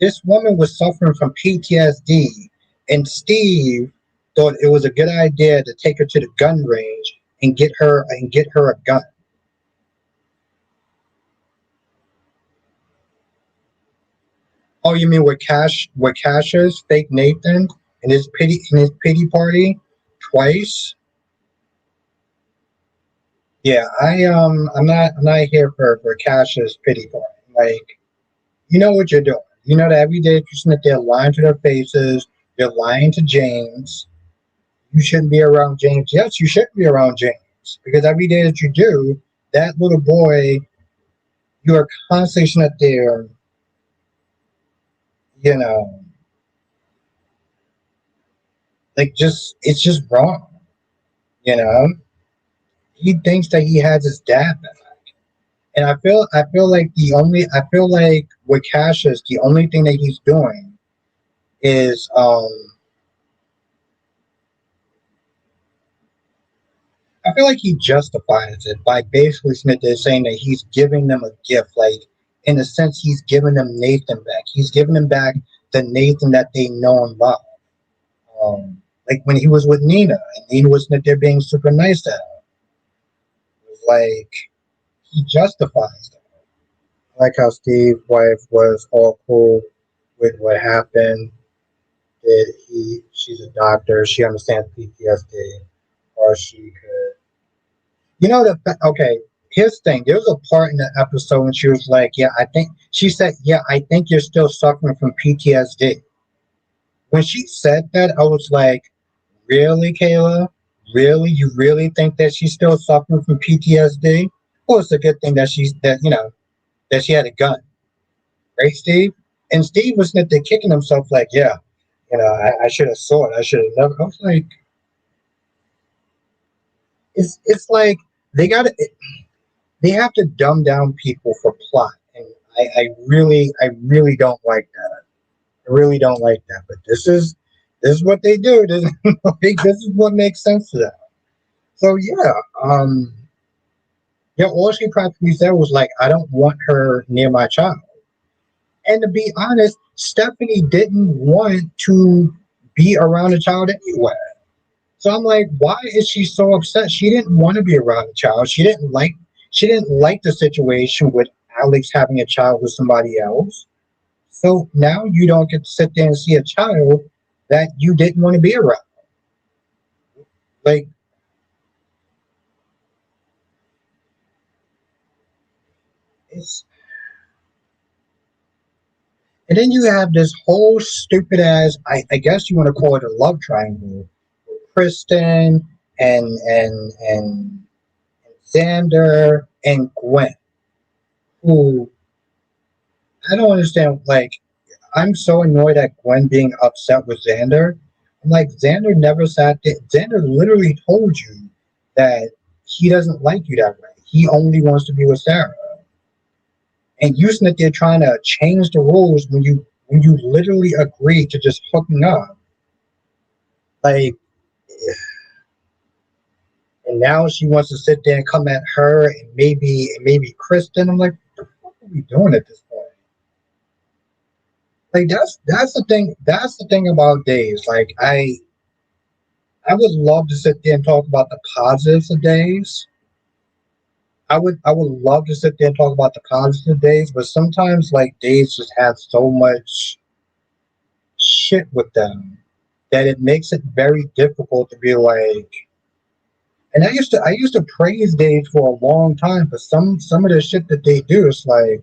This woman was suffering from PTSD, and Steve thought it was a good idea to take her to the gun range and get her a gun. Oh, you mean with Cassius, fake Nathan, and his pity party twice? Yeah, I'm not here for Cassius pity party. Like, you know what you're doing. You know that every day you're sitting there lying to their faces, you're lying to James. You shouldn't be around James. Yes, you shouldn't be around James because every day that you do, that little boy, you are constantly sitting there, you know, like just it's just wrong. You know, he thinks that he has his dad back. And I feel like with Cassius, the only thing that he's doing is I feel like he justifies it by basically Smith is saying that he's giving them a gift, like in a sense he's giving them Nathan back. He's giving them back the Nathan that they know and love. Like when he was with Nina, and Nina wasn't there being super nice to him. It was like he justifies that. I like how Steve's wife was all cool with what happened. That she's a doctor, she understands PTSD, or she could. Okay. Here's the thing. There was a part in the episode when she was like, "Yeah, I think," she said, "Yeah, I think you're still suffering from PTSD." When she said that, I was like, "Really, Kayla? Really? You really think that she's still suffering from PTSD?" Well, it's a good thing that that she had a gun, right, Steve? And Steve was sitting there kicking himself, like, "Yeah, I should have saw it. I should have never." I was like, it's like they got to they have to dumb down people for plot, and I really don't like that. I really don't like that. But this is what they do. This is what makes sense to them. So yeah, all she practically said was like, "I don't want her near my child." And to be honest, Stephanie didn't want to be around the child anyway. So I'm like, why is she so upset? She didn't want to be around the child. She didn't like the situation with Alex having a child with somebody else. So now you don't get to sit there and see a child that you didn't want to be around. Like, it's and then you have this whole stupid ass, I guess you want to call it a love triangle with Kristen and Xander and Gwen, who I don't understand. Like, I'm so annoyed at Gwen being upset with Xander. I'm like, Xander never sat there. Xander literally told you that he doesn't like you that way. He only wants to be with Sarah. And you sit there trying to change the rules when you literally agreed to just hooking up. Like, and now she wants to sit there and come at her and maybe Kristen. I'm like, what the fuck are we doing at this point? Like that's the thing. That's the thing about days. Like I would love to sit there and talk about the positives of days. I would love to sit there and talk about the positive days, but sometimes like days just have so much shit with them that it makes it very difficult to be like. And I used to praise days for a long time, but some of the shit that they do, it's like,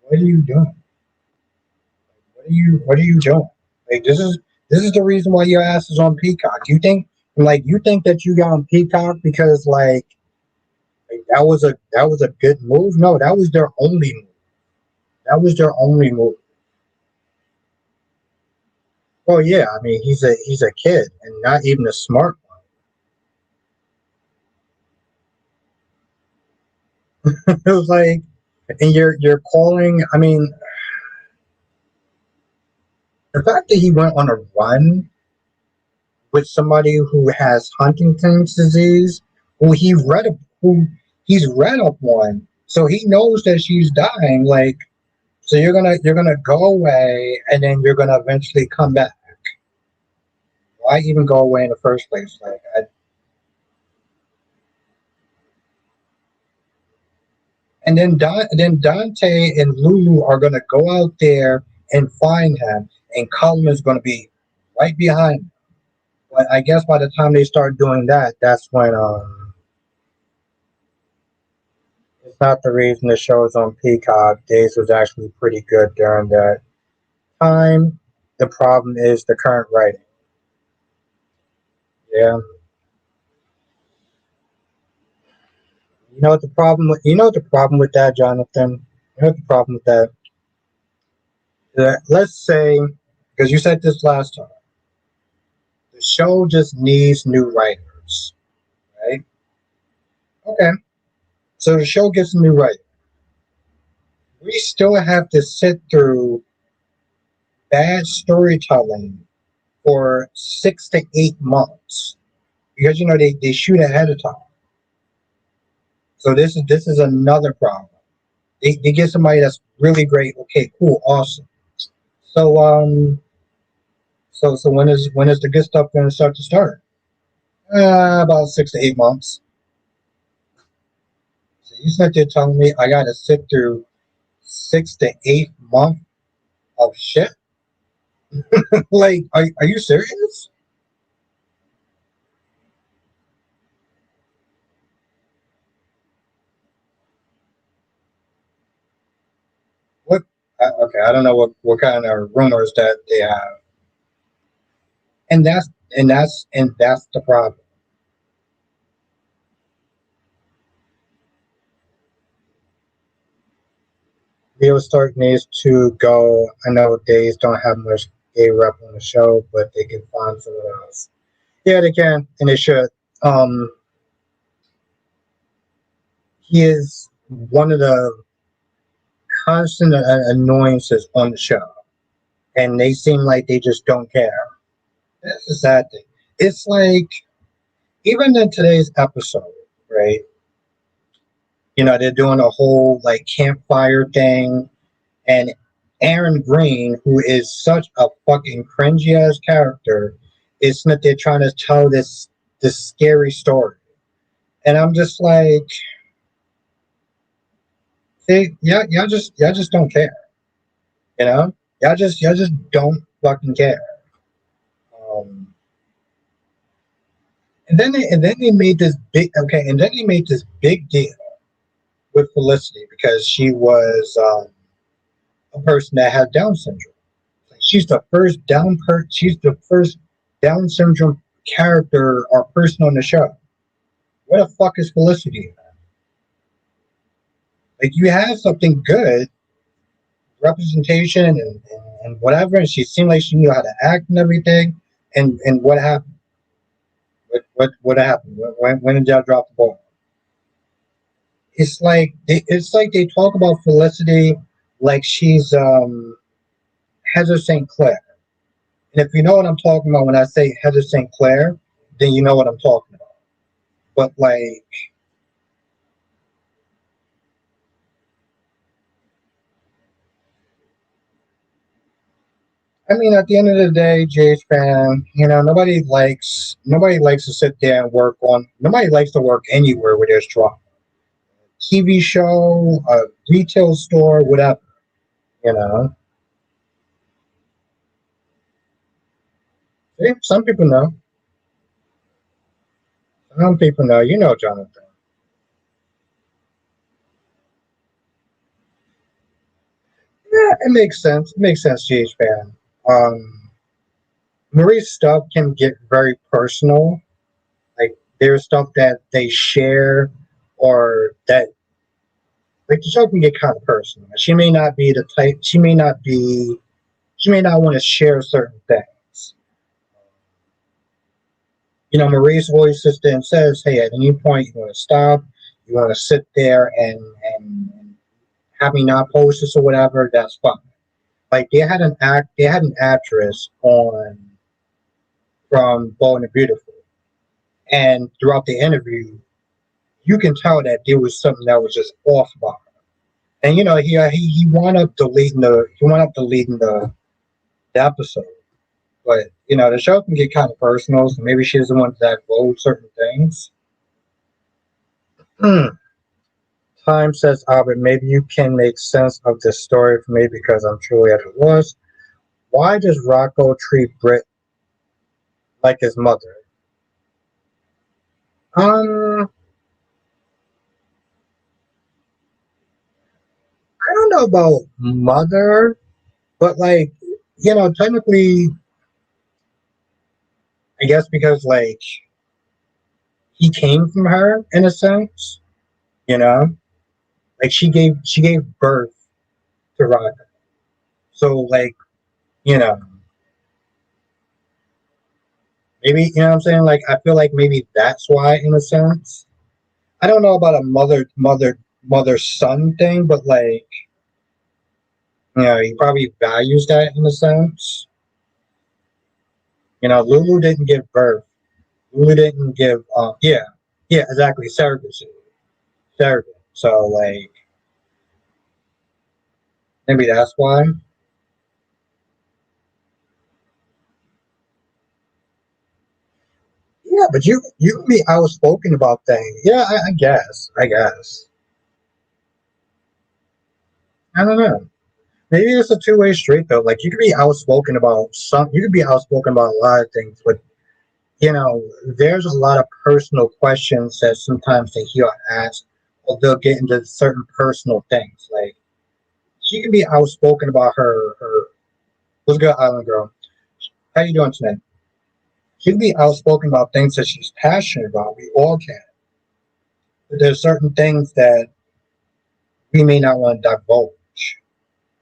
what are you doing? What are you doing? Like this is the reason why your ass is on Peacock. You think that you got on Peacock because like that was a good move? No, that was their only move. That was their only move. Well, yeah, I mean he's a kid and not even a smart one. It was like, and you're calling. I mean, the fact that he went on a run with somebody who has Huntington's disease, who he read who he's read up on, so he knows that she's dying. Like, so you're gonna go away, and then you're gonna eventually come back. Why even go away in the first place? Like, and then Dante and Lulu are gonna go out there and find him, and Cullen is gonna be right behind him. But I guess by the time they start doing that, that's when it's not the reason the show is on Peacock. Days was actually pretty good during that time. The problem is the current writing. Yeah. You know what the problem with that, Jonathan? You know what the problem with that? That let's say, because you said this last time, the show just needs new writers, right? Okay. So the show gets a new writer. We still have to sit through bad storytelling for 6 to 8 months because they shoot ahead of time. So this is another problem. They get somebody that's really great. Okay, cool, awesome. So So when is the good stuff going to start to start? About 6 to 8 months. So you said you're telling me I got to sit through 6 to 8 months of shit? Like, are you serious? What? Okay, I don't know what kind of rumors that they have, and that's the problem. Leo Stark needs to go. I know Days don't have much gay rep on the show, but they can find someone else. Yeah, they can, and they should. Um, he is one of the constant annoyances on the show, and they seem like they just don't care. That's the sad thing. It's like even in today's episode, right? They're doing a whole like campfire thing, and Aaron Green, who is such a fucking cringy ass character, is that they're trying to tell this scary story, and I'm just like, see, yeah, y'all just don't care, you know, y'all just don't fucking care. Um, and then they made this big okay, and then they made this big deal with Felicity because she was a person that had Down syndrome. She's the first Down syndrome character or person on the show. Where the fuck is Felicity? Like you have something good, representation and whatever, and she seemed like she knew how to act and everything. And what happened? What happened? When did y'all drop the ball? It's like they talk about Felicity like she's Heather St. Clair. And if you know what I'm talking about when I say Heather St. Clair, then you know what I'm talking about. But like, I mean, at the end of the day, JH fan, nobody likes to sit there and work on. Nobody likes to work anywhere where there's drama. TV show, a retail store, whatever. You know, some people know. Some people know. You know, Jonathan. Yeah, it makes sense. It makes sense, JH fan. Um, Marie's stuff can get very personal. Like there's stuff that they share, or that like the show can get kind of personal. She may not be the type. She may not be. She may not want to share certain things. Marie's always sits there and says, "Hey, at any point you want to stop, you want to sit there and have me not post this or whatever. That's fine." Like they had an actress on from Bold and the Beautiful, and throughout the interview, you can tell that there was something that was just off about her. And he wound up deleting the episode. But the show can get kind of personal, so maybe she doesn't want to divulge certain things. Hmm. Time says, Albert, maybe you can make sense of this story for me because I'm truly at a loss. Why does Rocco treat Britt like his mother? Um, I don't know about mother, but like, technically, I guess because like he came from her in a sense, you know, like she gave birth to Rocco. So like, you know, maybe you know what I'm saying. Like I feel like maybe that's why, in a sense. I don't know about a mother son thing, but like he probably values that in a sense. Lulu didn't give birth. Lulu didn't give. Yeah, yeah, exactly. Surrogacy, surrogate. So like maybe that's why. Yeah, but you can be outspoken about things. Yeah, I guess. I guess. I don't know. Maybe it's a two-way street though. Like you could be outspoken about some. You could be outspoken about a lot of things, but there's a lot of personal questions that sometimes they hear asked, or they'll get into certain personal things. Like she can be outspoken about her. What's good, Island Girl? How you doing tonight? She can be outspoken about things that she's passionate about. We all can. But there's certain things that we may not want to divulge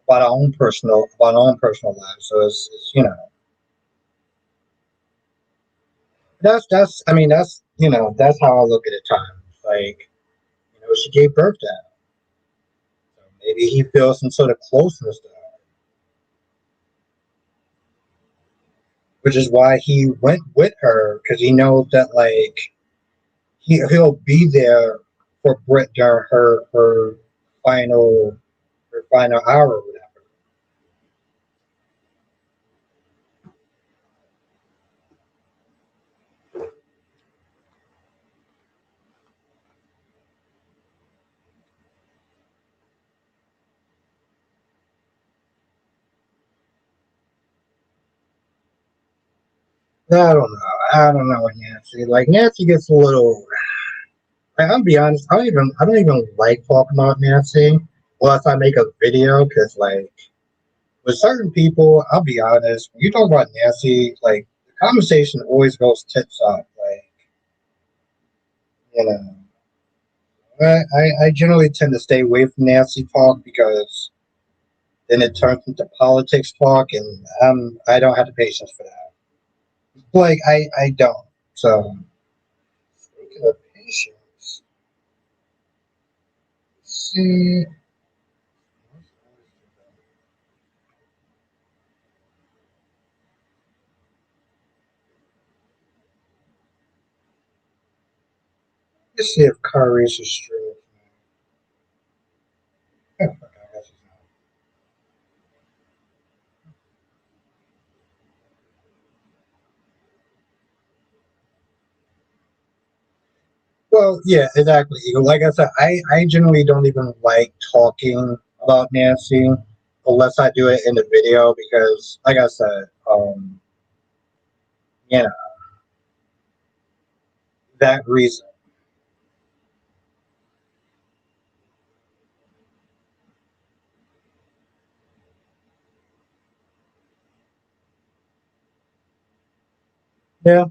about our own personal lives. So it's that's I mean that's how I look at it. Times like she gave birth to him. So maybe he feels some sort of closeness to her, which is why he went with her because he knows that like he'll be there for Britt during final her final hour or whatever. I don't know. I don't know what Nancy like. Nancy gets a little. Like, I'll be honest. I don't even like talking about Nancy unless I make a video because like with certain people, I'll be honest. When you talk about Nancy, like the conversation always goes tits up. Like you know, I generally tend to stay away from Nancy talk because then it turns into politics talk, and I don't have the patience for that. Like I don't. So speaking of patience, see, let's see if Kyrie's is true. Well, yeah, exactly. Like I said, I generally don't even like talking about Nancy unless I do it in the video because, like I said, you know, that reason. Yeah.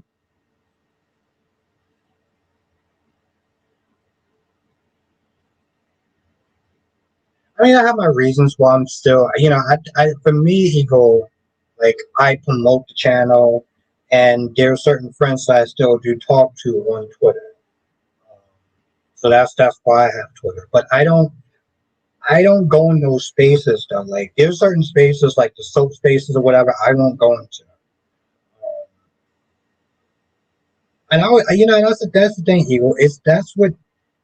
I mean, I have my reasons why I'm still, for me, Eagle, like, I promote the channel, and there are certain friends that I still do talk to on Twitter. So that's why I have Twitter. But I don't go in those spaces though. Like, there's certain spaces, like the soap spaces or whatever, I won't go into. And that's the thing, Eagle. That's what,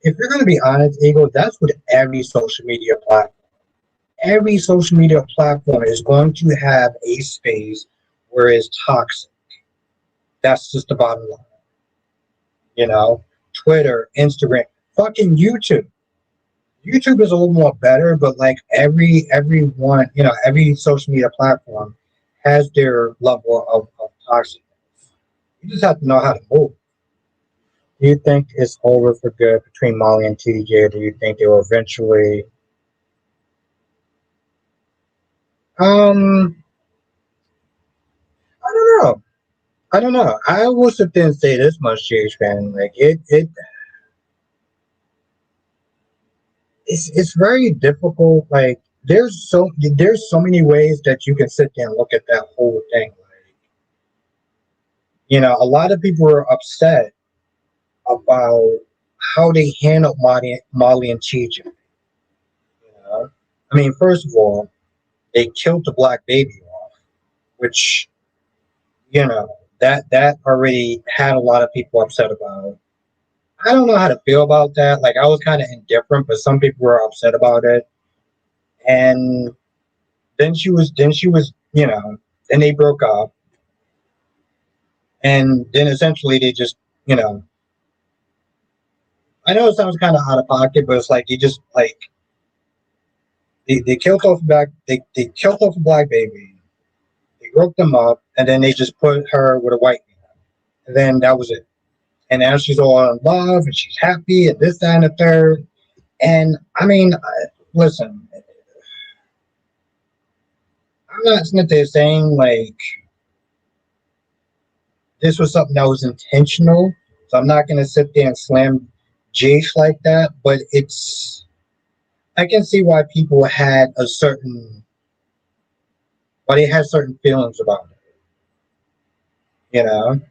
if you're going to be honest, Eagle, that's what every social media platform is going to have a space where it's toxic. That's just the bottom line. You know, Twitter, Instagram, fucking YouTube. YouTube is a little more better, but like everyone, every social media platform has their level of toxic. You just have to know how to move. Do you think it's over for good between Molly and TJ? Do you think they will eventually? Um, I don't know. I don't know. I will sit there and say this much, James, man. Like it's very difficult. Like there's so many ways that you can sit there and look at that whole thing. Like a lot of people are upset about how they handled Molly and TJ. I mean, first of all, they killed the black baby off, which that already had a lot of people upset about. I don't know how to feel about that. Like I was kind of indifferent, but some people were upset about it. And then she was, then they broke up, and then essentially they just You know, I know it sounds kind of out of pocket, but it's like you just like they killed off they killed off a black baby. They broke them up, and then they just put her with a white man, and then that was it. And now she's all in love, and she's happy, and this, that, and the third. And I mean, listen, I'm not sitting there saying like this was something that was intentional. So I'm not going to sit there and slam Jace like that. But I can see why people had why they had certain feelings about it. You know,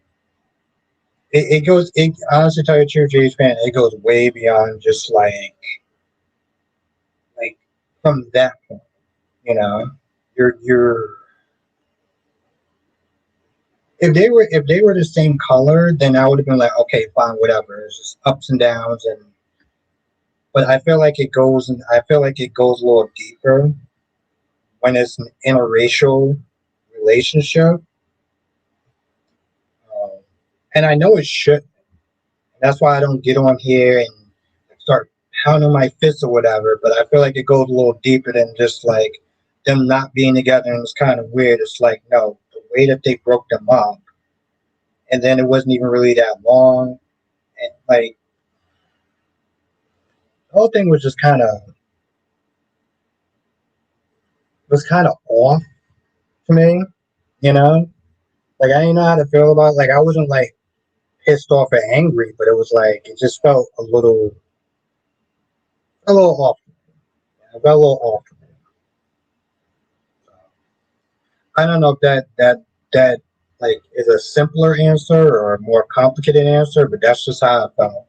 honestly, tell you the truth, Jace fan, it goes way beyond just like from that point. You know, you're if they were the same color, then I would have been like, okay, fine, whatever. It's just ups and downs, and but I feel like it goes a little deeper when it's an interracial relationship, um, and I know it should. That's why I don't get on here and start pounding my fists or whatever. But I feel like it goes a little deeper than just like them not being together, and it's kind of weird. It's like no, the way that they broke them up, and then it wasn't even really that long, and like the whole thing was kind of off to me, you know. Like I didn't know how to feel about it. Like I wasn't like pissed off or angry, but it was like it just felt a little off. I felt a little off. I don't know if that like is a simpler answer or a more complicated answer, but that's just how I felt.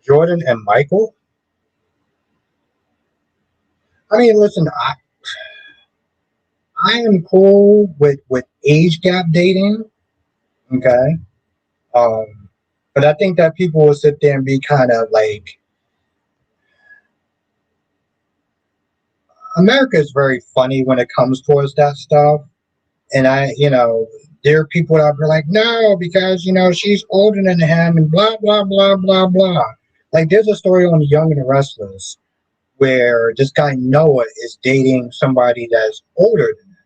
Jordan and Michael. I mean, listen, I am cool with age gap dating. Okay, um, but I think that people will sit there and be kind of like America is very funny when it comes towards that stuff. And there are people out there like, no, because she's older than him and blah blah blah blah blah. Like there's a story on Young and the Restless where this guy Noah is dating somebody that's older than him.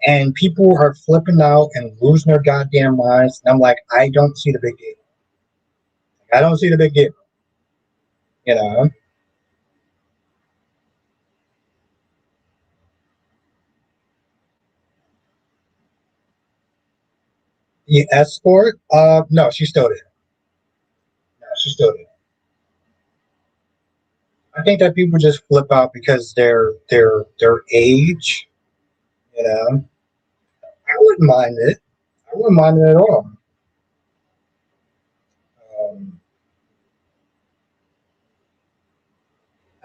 And people are flipping out and losing their goddamn minds. And I'm like, I don't see the big deal. I don't see the big deal. You know, the escort. No, she's still there. No, she's still there. I think that people just flip out because their age. You know, I wouldn't mind it. I wouldn't mind it at all. Um,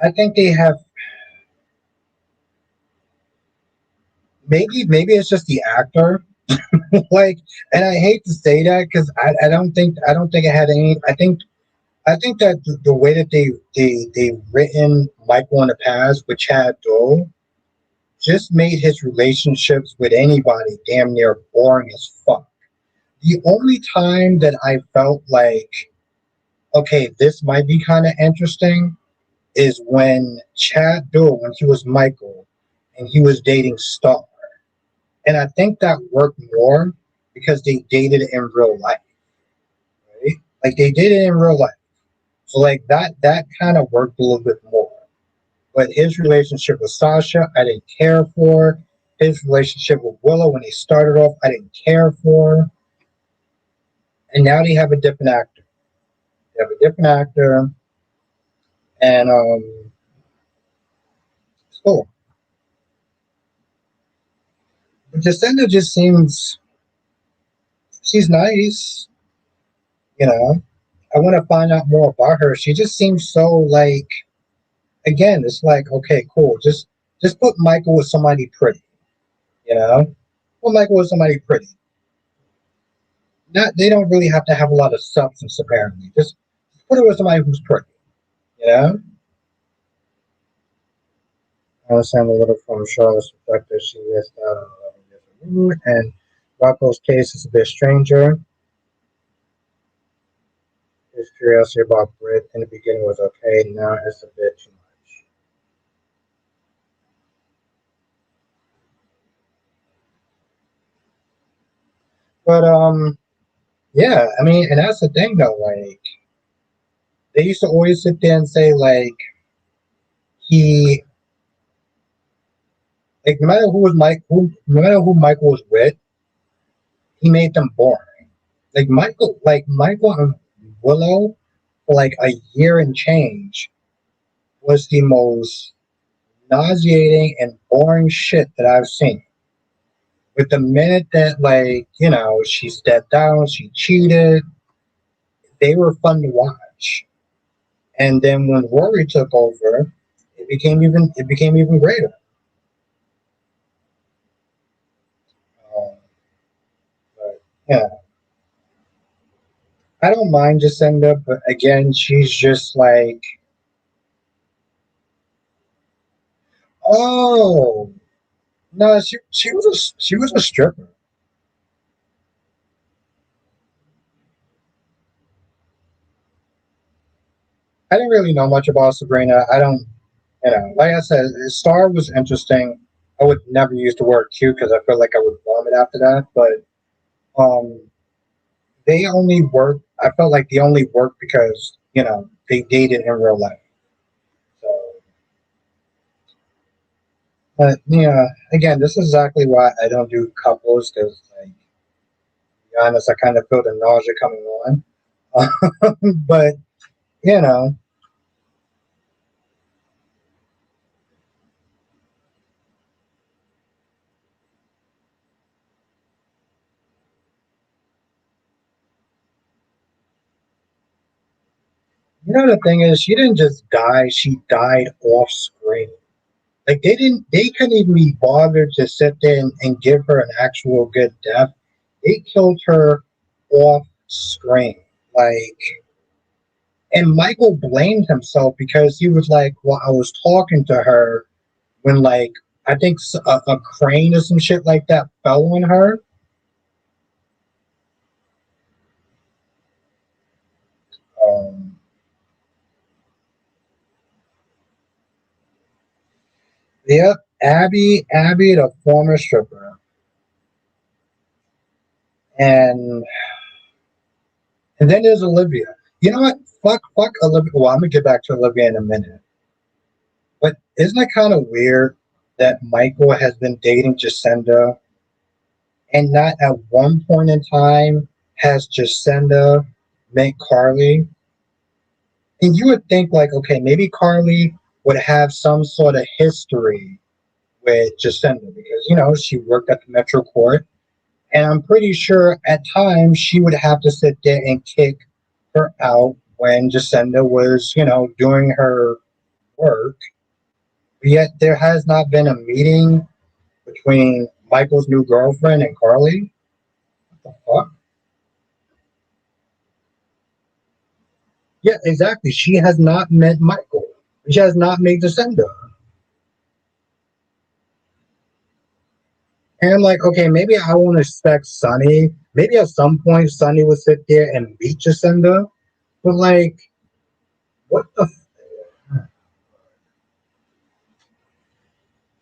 I think they have maybe it's just the actor. Like, and I hate to say that because I don't think it had any. I think that the way that they written Michael in the past with Chad Dole just made his relationships with anybody damn near boring as fuck. The only time that I felt like okay, this might be kind of interesting is when Chad Dole, when he was Michael, and he was dating Star. And I think that worked more because they dated in real life, right? Like they did it in real life. So like that kind of worked a little bit more. But his relationship with Sasha, I didn't care for. His relationship with Willow when they started off, I didn't care for. And now they have a different actor. They have a different actor, and it's cool. But Jacinda just seems she's nice, you know. I want to find out more about her. She just seems so like again, it's like, okay, cool. Just put Michael with somebody pretty, you know? Put Michael with somebody pretty. Not they don't really have to have a lot of substance apparently. Just put it with somebody who's pretty, you know? I understand a little from Charlotte's perspective. She missed out on a lot of different mood, and Rocco's case is a bit stranger. His curiosity about Brit in the beginning was okay, now it's a bit too much. But yeah, I mean, and that's the thing though. Like they used to always sit there and say like he like no matter who was Mike, who no matter who Michael was with, he made them boring. Michael and Willow for like a year and change was the most nauseating and boring shit that I've seen. With the minute that she stepped down, she cheated, they were fun to watch. And then when Rory took over, it became even greater. Um, but yeah, I don't mind Jacinda, but again, she's just like, oh no, she was a stripper. I didn't really know much about Sabrina. I don't, like I said, Star was interesting. I would never use the word cute because I feel like I would vomit after that. But um, they only work. I felt like they only worked because they dated in real life. So, but yeah, again, this is exactly why I don't do couples because, like, to be honest, I kind of feel the nausea coming on. But you know, the thing is, she didn't just die; she died off screen. Like they couldn't even be bothered to sit there and give her an actual good death. They killed her off screen. Like, and Michael blamed himself because he was like, "Well, I was talking to her when I think a crane or some shit like that fell on her." Um, yep, Abby, the former stripper, and then there's Olivia. You know what? Fuck Olivia. Well, I'm gonna get back to Olivia in a minute. But isn't it kind of weird that Michael has been dating Jacinda and not at one point in time has Jacinda met Carly? And you would think like, okay, maybe Carly would have some sort of history with Jacinda because she worked at the Metro Court, and I'm pretty sure at times she would have to sit there and kick her out when Jacinda was doing her work. Yet there has not been a meeting between Michael's new girlfriend and Carly. What the fuck? Yeah, exactly. She has not met Michael. She has not met Jacinda. And I'm like, okay, maybe I won't expect Sunny. Maybe at some point Sunny will sit there and meet Jacinda. But like, what the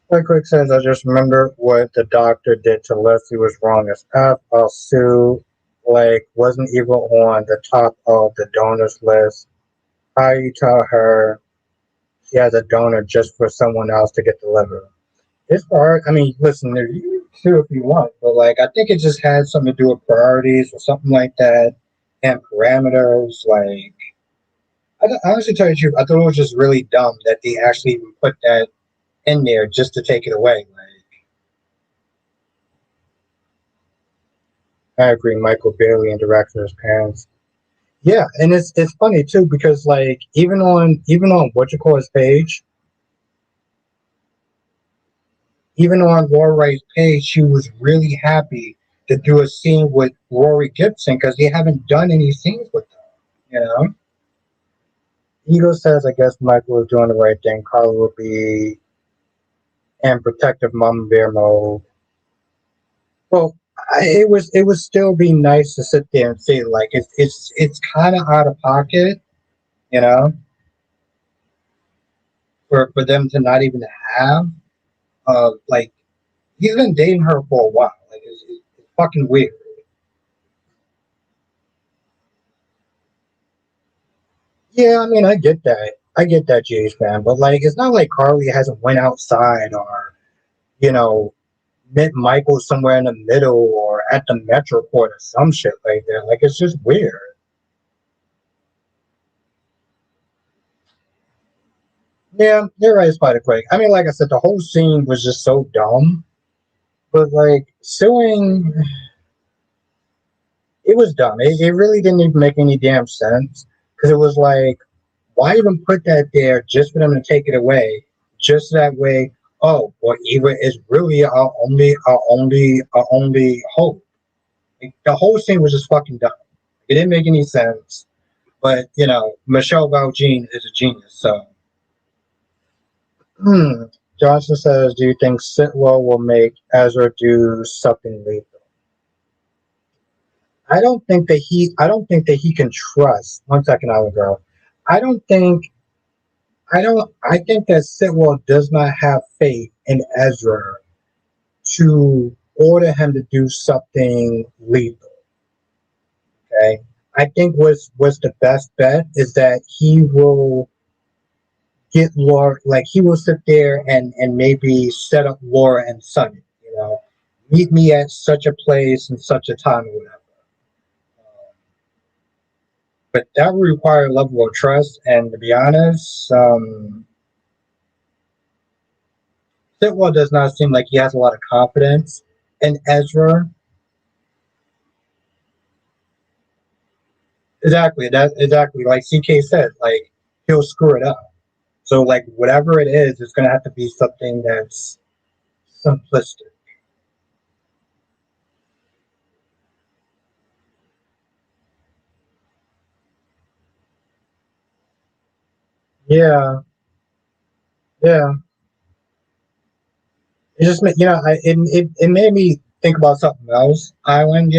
like Rick says, I just remember what the doctor did to Leslie was wrong as F. I'll sue. Like, wasn't even on the top of the donors list. How you tell her she has a donor just for someone else to get the liver? It's hard. I mean, listen, you too if you want, but like, I think it just had something to do with priorities or something like that, and parameters. Like, honestly, tell you the truth, I thought it was just really dumb that they actually even put that in there just to take it away. Like, I agree. Michael barely interacts with his parents. Yeah, and it's funny too because like even on what you call his page, even on Rory's page, she was really happy to do a scene with Rory Gibson because they haven't done any scenes with them. You know, Ego says, "I guess Michael was doing the right thing. Carla will be and protective mom bear mode. Well, it would still be nice to sit there and say like it's kind of out of pocket, you know, for them to not even have like he's been dating her for a while. Like it's fucking weird. Yeah, I mean, I get that. I get that, Jay's man, but like, it's not like Carly hasn't went outside or you know met Michael somewhere in the middle or at the Metroport or some shit like that. Like, it's just weird. Yeah, you're right, Spider Quake. I mean, like I said, the whole scene was just so dumb. But like suing, it was dumb. It really didn't even make any damn sense because it was like, why even put that there just for them to take it away? Just that way. Oh, well, Eva is really our only hope. Like, the whole scene was just fucking dumb. It didn't make any sense. But Michelle Valjean is a genius. So, hmm. Johnson says, "Do you think Sitwell will make Ezra do something lethal?" I don't think that he can trust. One second, Olive girl. I don't think. I don't. I think that Sitwell does not have faith in Ezra to order him to do something lethal. Okay. I think what's the best bet is that he will get Laura, like he will sit there and maybe set up Laura and Sonny. Meet me at such a place and such a time or whatever. But that would require a level of trust. And to be honest, Sitwell does not seem like he has a lot of confidence in Ezra. Exactly. That exactly like CK said. Like he'll screw it up. So like whatever it is, it's gonna have to be something that's simplistic. Yeah, yeah. It just it made me think about something else. Island,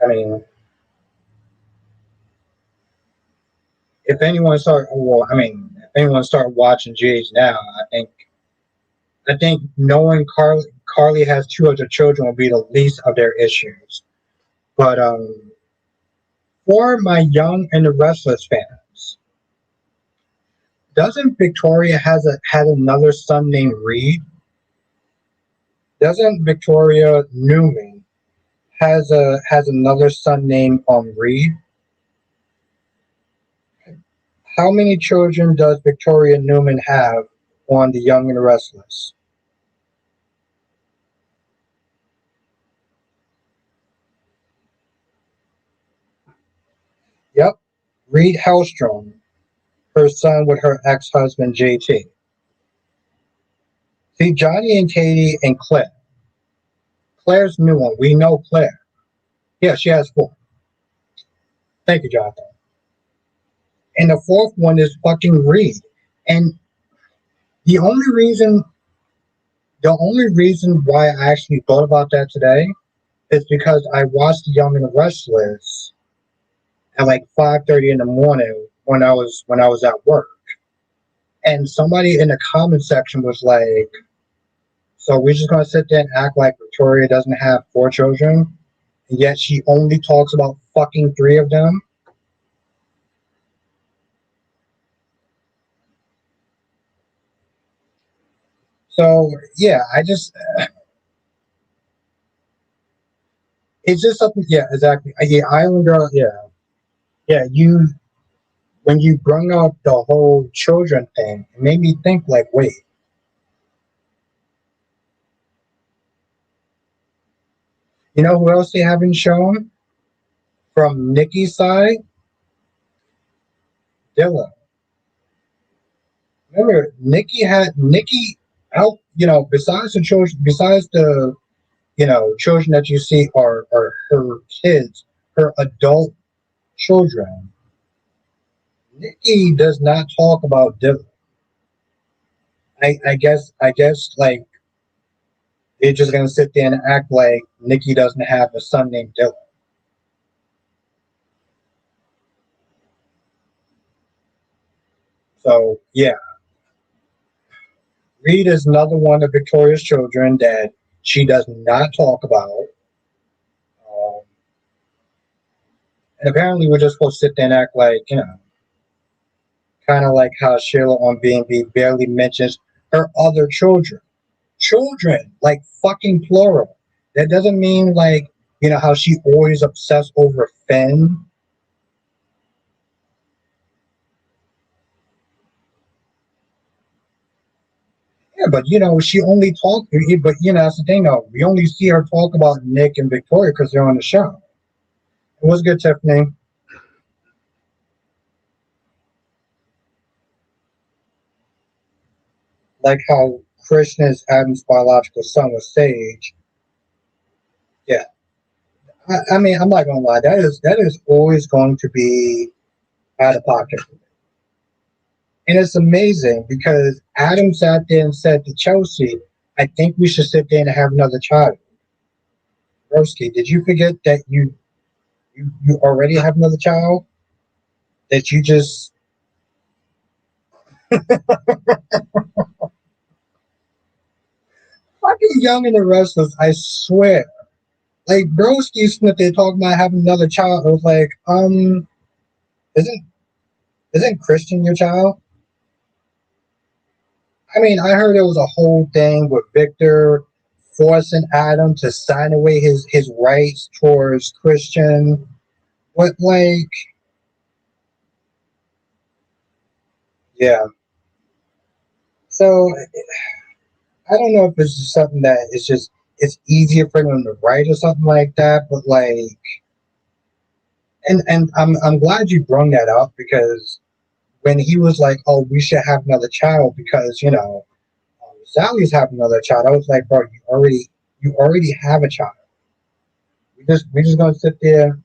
I mean, if anyone start watching GH now, I think knowing Carly has two other children will be the least of their issues. But for my Young and the Restless fans, doesn't Victoria had another son named Reed? Doesn't Victoria Newman has another son named Reed? How many children does Victoria Newman have on The Young and the Restless? Yep, Reed Hellstrom, her son with her ex-husband JT. See, Johnny and Katie and Claire. Claire's the new one. We know Claire. Yeah, she has four. Thank you, Jonathan. And the fourth one is fucking Reed. And the only reason the only reason why I actually thought about that today is because I watched The Young and the Restless at like 5:30 in the morning when I was at work. And somebody in the comment section was like, "So we're just gonna sit there and act like Victoria doesn't have four children, and yet she only talks about fucking three of them." So yeah, it's just something. Yeah, exactly. Yeah, Island Girl. Yeah, yeah. When you bring up the whole children thing, it made me think like, wait, you know who else they haven't shown from Nikki's side? Dylan. Remember, Nikki help. Besides the children, besides the children that you see are her kids, her adult children. Nikki does not talk about Dylan. I guess like they're just gonna sit there and act like Nikki doesn't have a son named Dylan. So yeah, Reed is another one of Victoria's children that she does not talk about. Um, and apparently, we're just supposed to sit there and act like, kind of like how Sheila on B&B barely mentions her other children. Children, like fucking plural. That doesn't mean like, how she always obsessed over Finn. Yeah, but she only talked. But that's the thing, though. We only see her talk about Nick and Victoria because they're on the show. It was good, Tiffany. Like how Krishna is Adam's biological son with Sage. Yeah, I mean, I'm not gonna lie. That is always going to be out of pocket. And it's amazing because Adam sat there and said to Chelsea, "I think we should sit there and have another child." Broski, did you forget that you already have another child? That you just fucking young and the restless, I swear. Like Broski sitting there talking about having another child. I was like, isn't isn't Christian your child? I mean, I heard it was a whole thing with Victor forcing Adam to sign away his rights towards Christian. But like, yeah. So I don't know if it's just something that it's easier for them to write or something like that. But like, and I'm glad you brung that up because when he was like, "Oh, we should have another child," because Sally's having another child. I was like, "Bro, you already have a child. We just gonna sit there."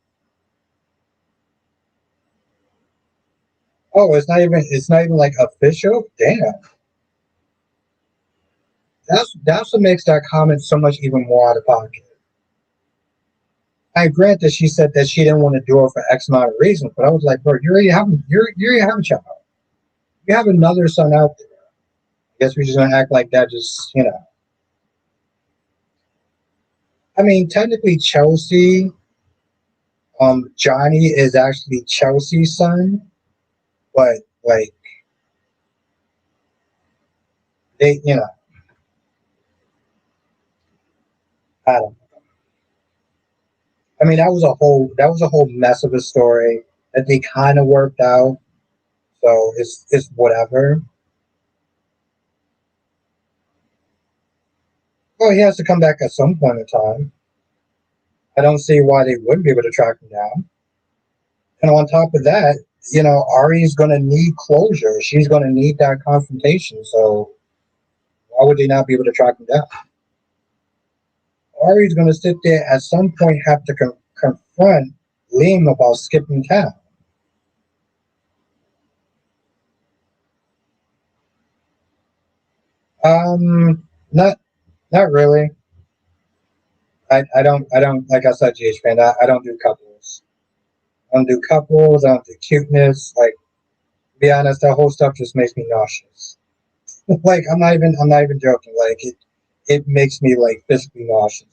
Oh, it's not even like official. Damn, that's what makes that comment so much even more out of pocket. I grant that she said that she didn't want to do it for X amount of reasons, but I was like, bro, you already have a child. You have another son out there. I guess we're just gonna act like that. Just. I mean, technically, Johnny is actually Chelsea's son, but like they. I don't. I mean, that was a whole mess of a story that they kind of worked out. So it's whatever. Well, he has to come back at some point in time. I don't see why they wouldn't be able to track him down. And on top of that, Ari's going to need closure. She's going to need that confrontation. So why would they not be able to track him down? Ari's going to sit there at some point have to confront Liam about skipping town. Not not really. I don't like I said, GH fan. I don't do couples. I don't do couples. I don't do cuteness. Like, to be honest, that whole stuff just makes me nauseous. Like, I'm not even joking. Like, it makes me like physically nauseous.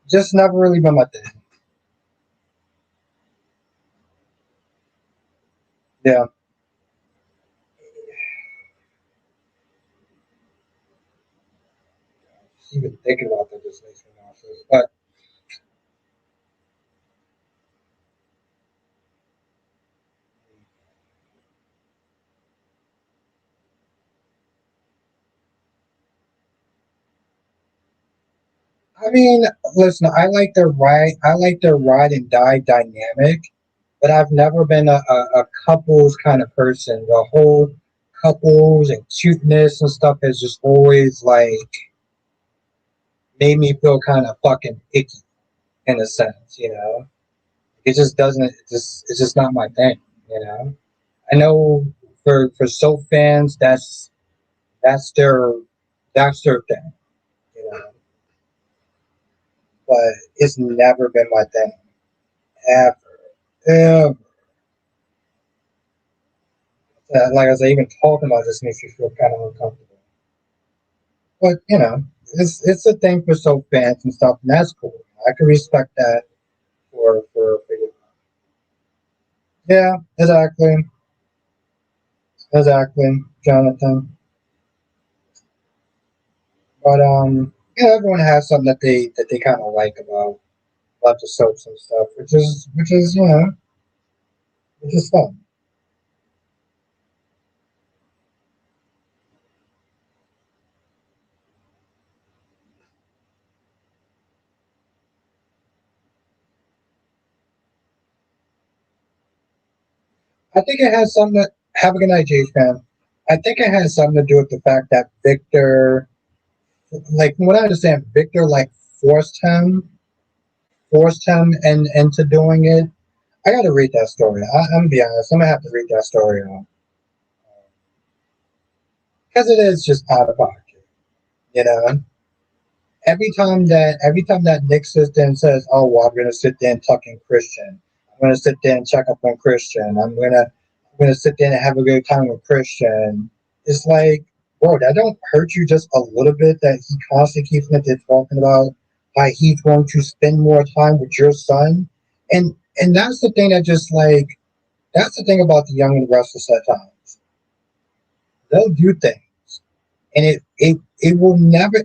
Just never really been my thing. Yeah, even thinking about that just makes me nauseous. But I mean, listen, I like their ride and die dynamic, but I've never been a couples kind of person. The whole couples and cuteness and stuff has just always like made me feel kind of fucking icky in a sense. It just doesn't. It's just not my thing. You know. I know for soap fans, that's their that's their thing, you know. But it's never been my thing, ever, ever. Like I said, even talking about this makes me feel kind of uncomfortable. But you know, it's a thing for soap fans and stuff, and that's cool. I can respect that for you. Yeah, exactly, exactly, Jonathan. But yeah, everyone has something that they kind of like about the soaps and stuff, which is you know which is fun. I think it has something that have a good night, J fan. I think it has something to do with the fact that Victor, like from what I understand, Victor like forced him forced him into doing it. I got to read that story. I'm gonna be honest. I'm gonna have to read that story because it is just out of pocket. You know, every time that Nick sits there and says, "Oh, well, I'm gonna sit there and tuck in Christian. I'm gonna sit there and check up on Christian. I'm gonna sit there and have a good time with Christian." It's like, bro, that don't hurt you just a little bit that he constantly keeps there talking about how he's going to spend more time with your son, and that's the thing that just like that's the thing about the young and restless at times. They'll do things, and it will never.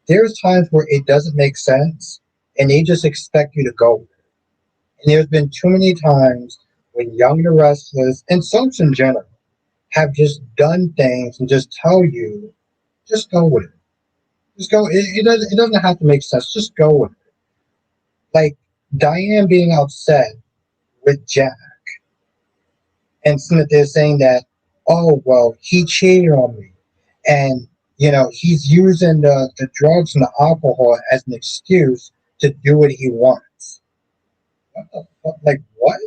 There's times where it doesn't make sense, and they just expect you to go with it. And there's been too many times when young and the restless and soaps in general have just done things and just tell you, just go with it. Just go. It doesn't have to make sense. Just go with it. Like Diane being upset with Jack and they're saying that, oh well, he cheated on me, and he's using the drugs and the alcohol as an excuse to do what he wants. What the fuck? Like what?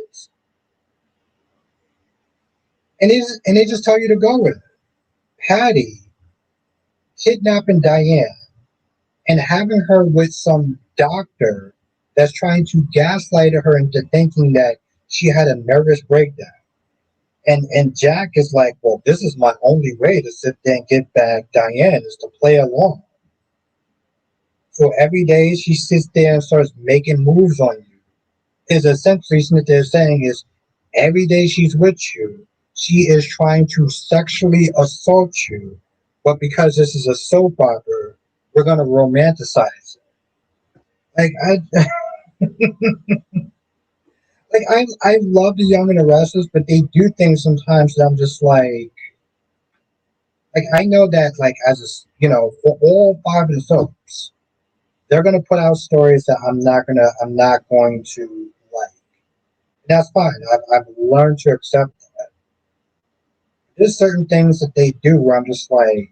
And they just tell you to go with it. Patty kidnapping Diane and having her with some doctor that's trying to gaslight her into thinking that she had a nervous breakdown. And Jack is like, well, this is my only way to sit there and get back Diane is to play along. So every day she sits there and starts making moves on you. Is essentially what they're saying is every day she's with you, she is trying to sexually assault you. But because this is a soap opera, we're gonna romanticize it. Like I I love the Young and the Restless, but they do things sometimes that I'm just like I know that like as for all five of the soaps, they're gonna put out stories that I'm not going to like. And that's fine. I've learned to accept that. There's certain things that they do where I'm just like,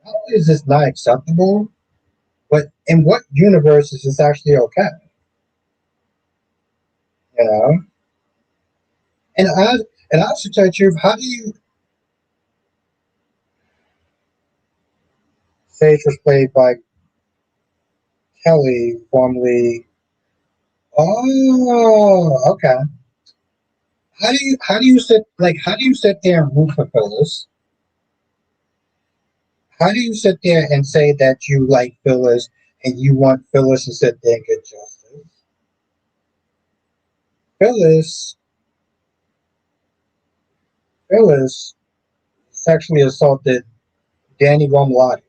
not only is this not acceptable, but in what universe is this actually okay? You know? And I should tell you the truth, how do you Sage was played by Kelly, formerly. Oh, okay. How do you sit there and root for Phyllis? How do you sit there and say that you like Phyllis and you want Phyllis to sit there and get justice? Phyllis Phyllis sexually assaulted Danny Romalotti.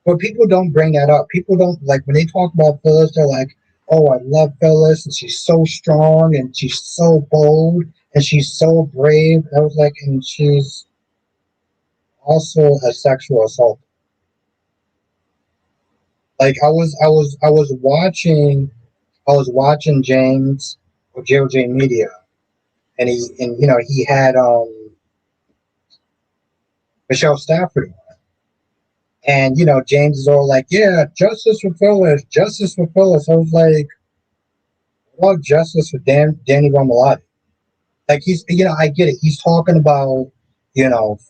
But people don't bring that up. People don't like when they talk about Phyllis, they're like, oh, I love Phyllis and she's so strong and she's so bold and she's so brave. I was like, and she's also a sexual assault. Like I was watching James or JOJ Media and he had Michelle Stafford. And James is all like, "Yeah, justice for Phyllis, justice for Phyllis." I was like, "Well, justice for Danny Romalotti." Like he's, I get it. He's talking about,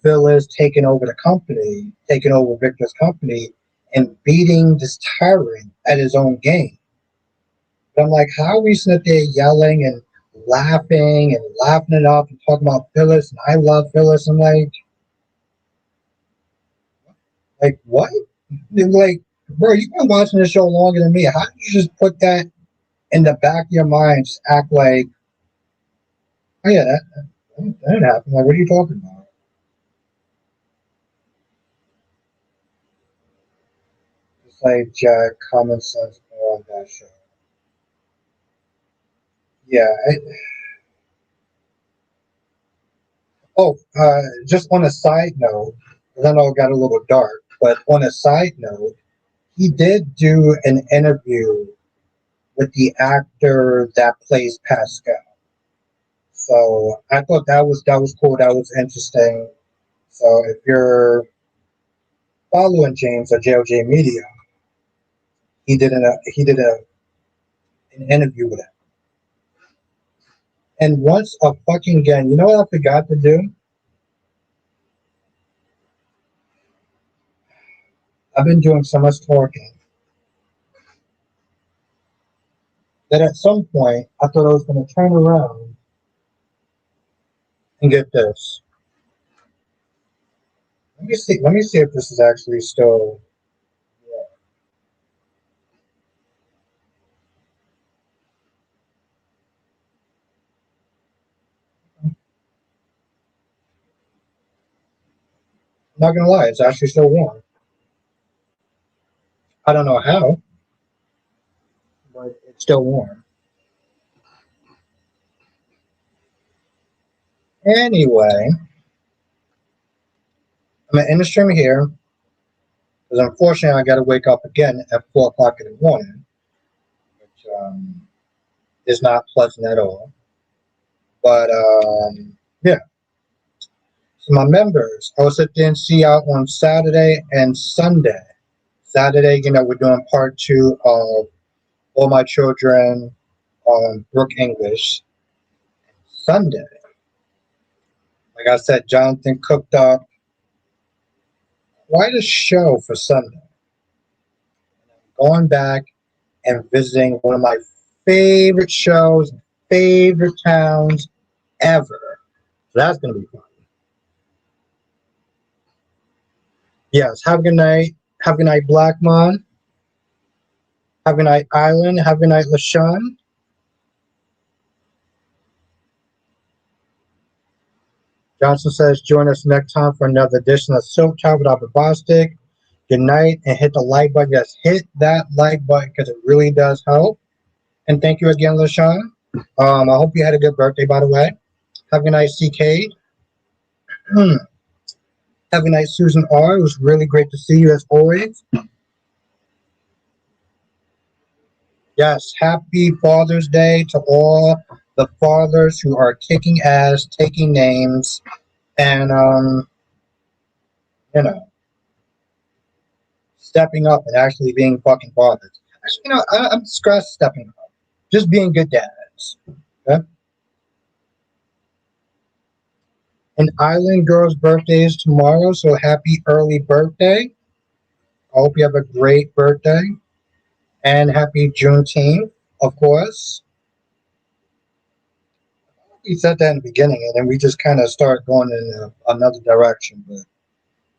Phyllis taking over the company, taking over Victor's company, and beating this tyrant at his own game. But I'm like, how are we sitting there yelling and laughing it up and talking about Phyllis and I love Phyllis? I'm like what? They're like, bro, you've been watching this show longer than me. How did you just put that in the back of your mind? Just act like, oh yeah, that didn't happen. Like, what are you talking about? It's like Jack, common sense, on that show. Yeah. Just on a side note, 'cause I know it got a little dark, but on a side note, he did do an interview with the actor that plays Pascal. So I thought that was cool. That was interesting. So if you're following James or JLJ Media, he did an interview with him. And once fucking again, you know what I forgot to do? I've been doing so much talking that at some point I thought I was going to turn around and get this. Let me see. Let me see if this is actually still. Yeah. I'm not gonna lie, it's actually still warm. I don't know how, but it's still warm. Anyway, I'm gonna end the stream here because unfortunately I got to wake up again at 4 o'clock in the morning, which is not pleasant at all. But yeah, so my members, I will sit there and see out on Saturday and Sunday. Saturday, we're doing part two of All My Children on Brook English. Sunday, like I said, Jonathan cooked up quite a show for Sunday. Going back and visiting one of my favorite shows, favorite towns ever. So that's going to be fun. Yes, have a good night. Have a good night, Blackmon. Have a good night, Island. Have a good night, LaShawn. Johnson says, join us next time for another edition of Silk Talk with Albert Bostic. Good night, and hit the like button. Yes, hit that like button because it really does help. And thank you again, LaShawn. I hope you had a good birthday, by the way. Have a good night, CK. Have a good night, Susan R. It was really great to see you as always. Yes, happy Father's Day to all the fathers who are kicking ass, taking names, and you know, stepping up and actually being fucking fathers. Actually, I'm scratch stepping up, just being good dads. Okay? And Island Girl's birthday is tomorrow, so happy early birthday. I hope you have a great birthday. And happy Juneteenth, of course. We said that in the beginning, and then we just kind of start going in another direction. But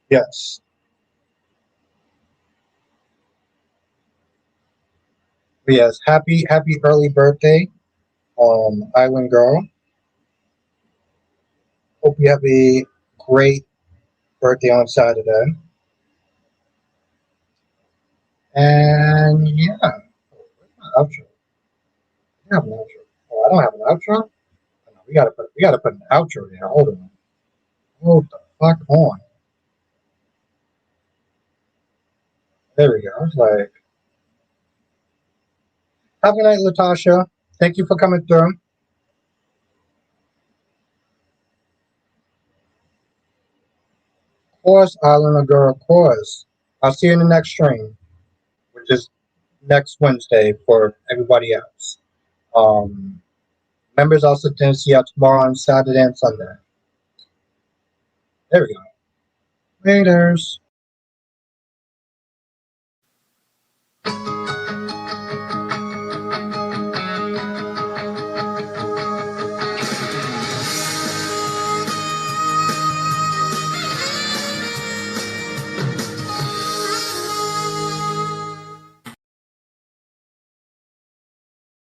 yes. But yes, happy early birthday, Island Girl. Hope you have a great birthday on Saturday. And yeah, outro. I have an outro. Oh, I don't have an outro. Oh, no, we gotta put an outro there. Hold on. Hold the fuck on. There we go. I was like, have a good night, Latasha. Thank you for coming through. Of course, Island Girl, of course. I'll see you in the next stream, which is next Wednesday for everybody else. Um, Members also tend to see you tomorrow on Saturday and Sunday. There we go. Laters.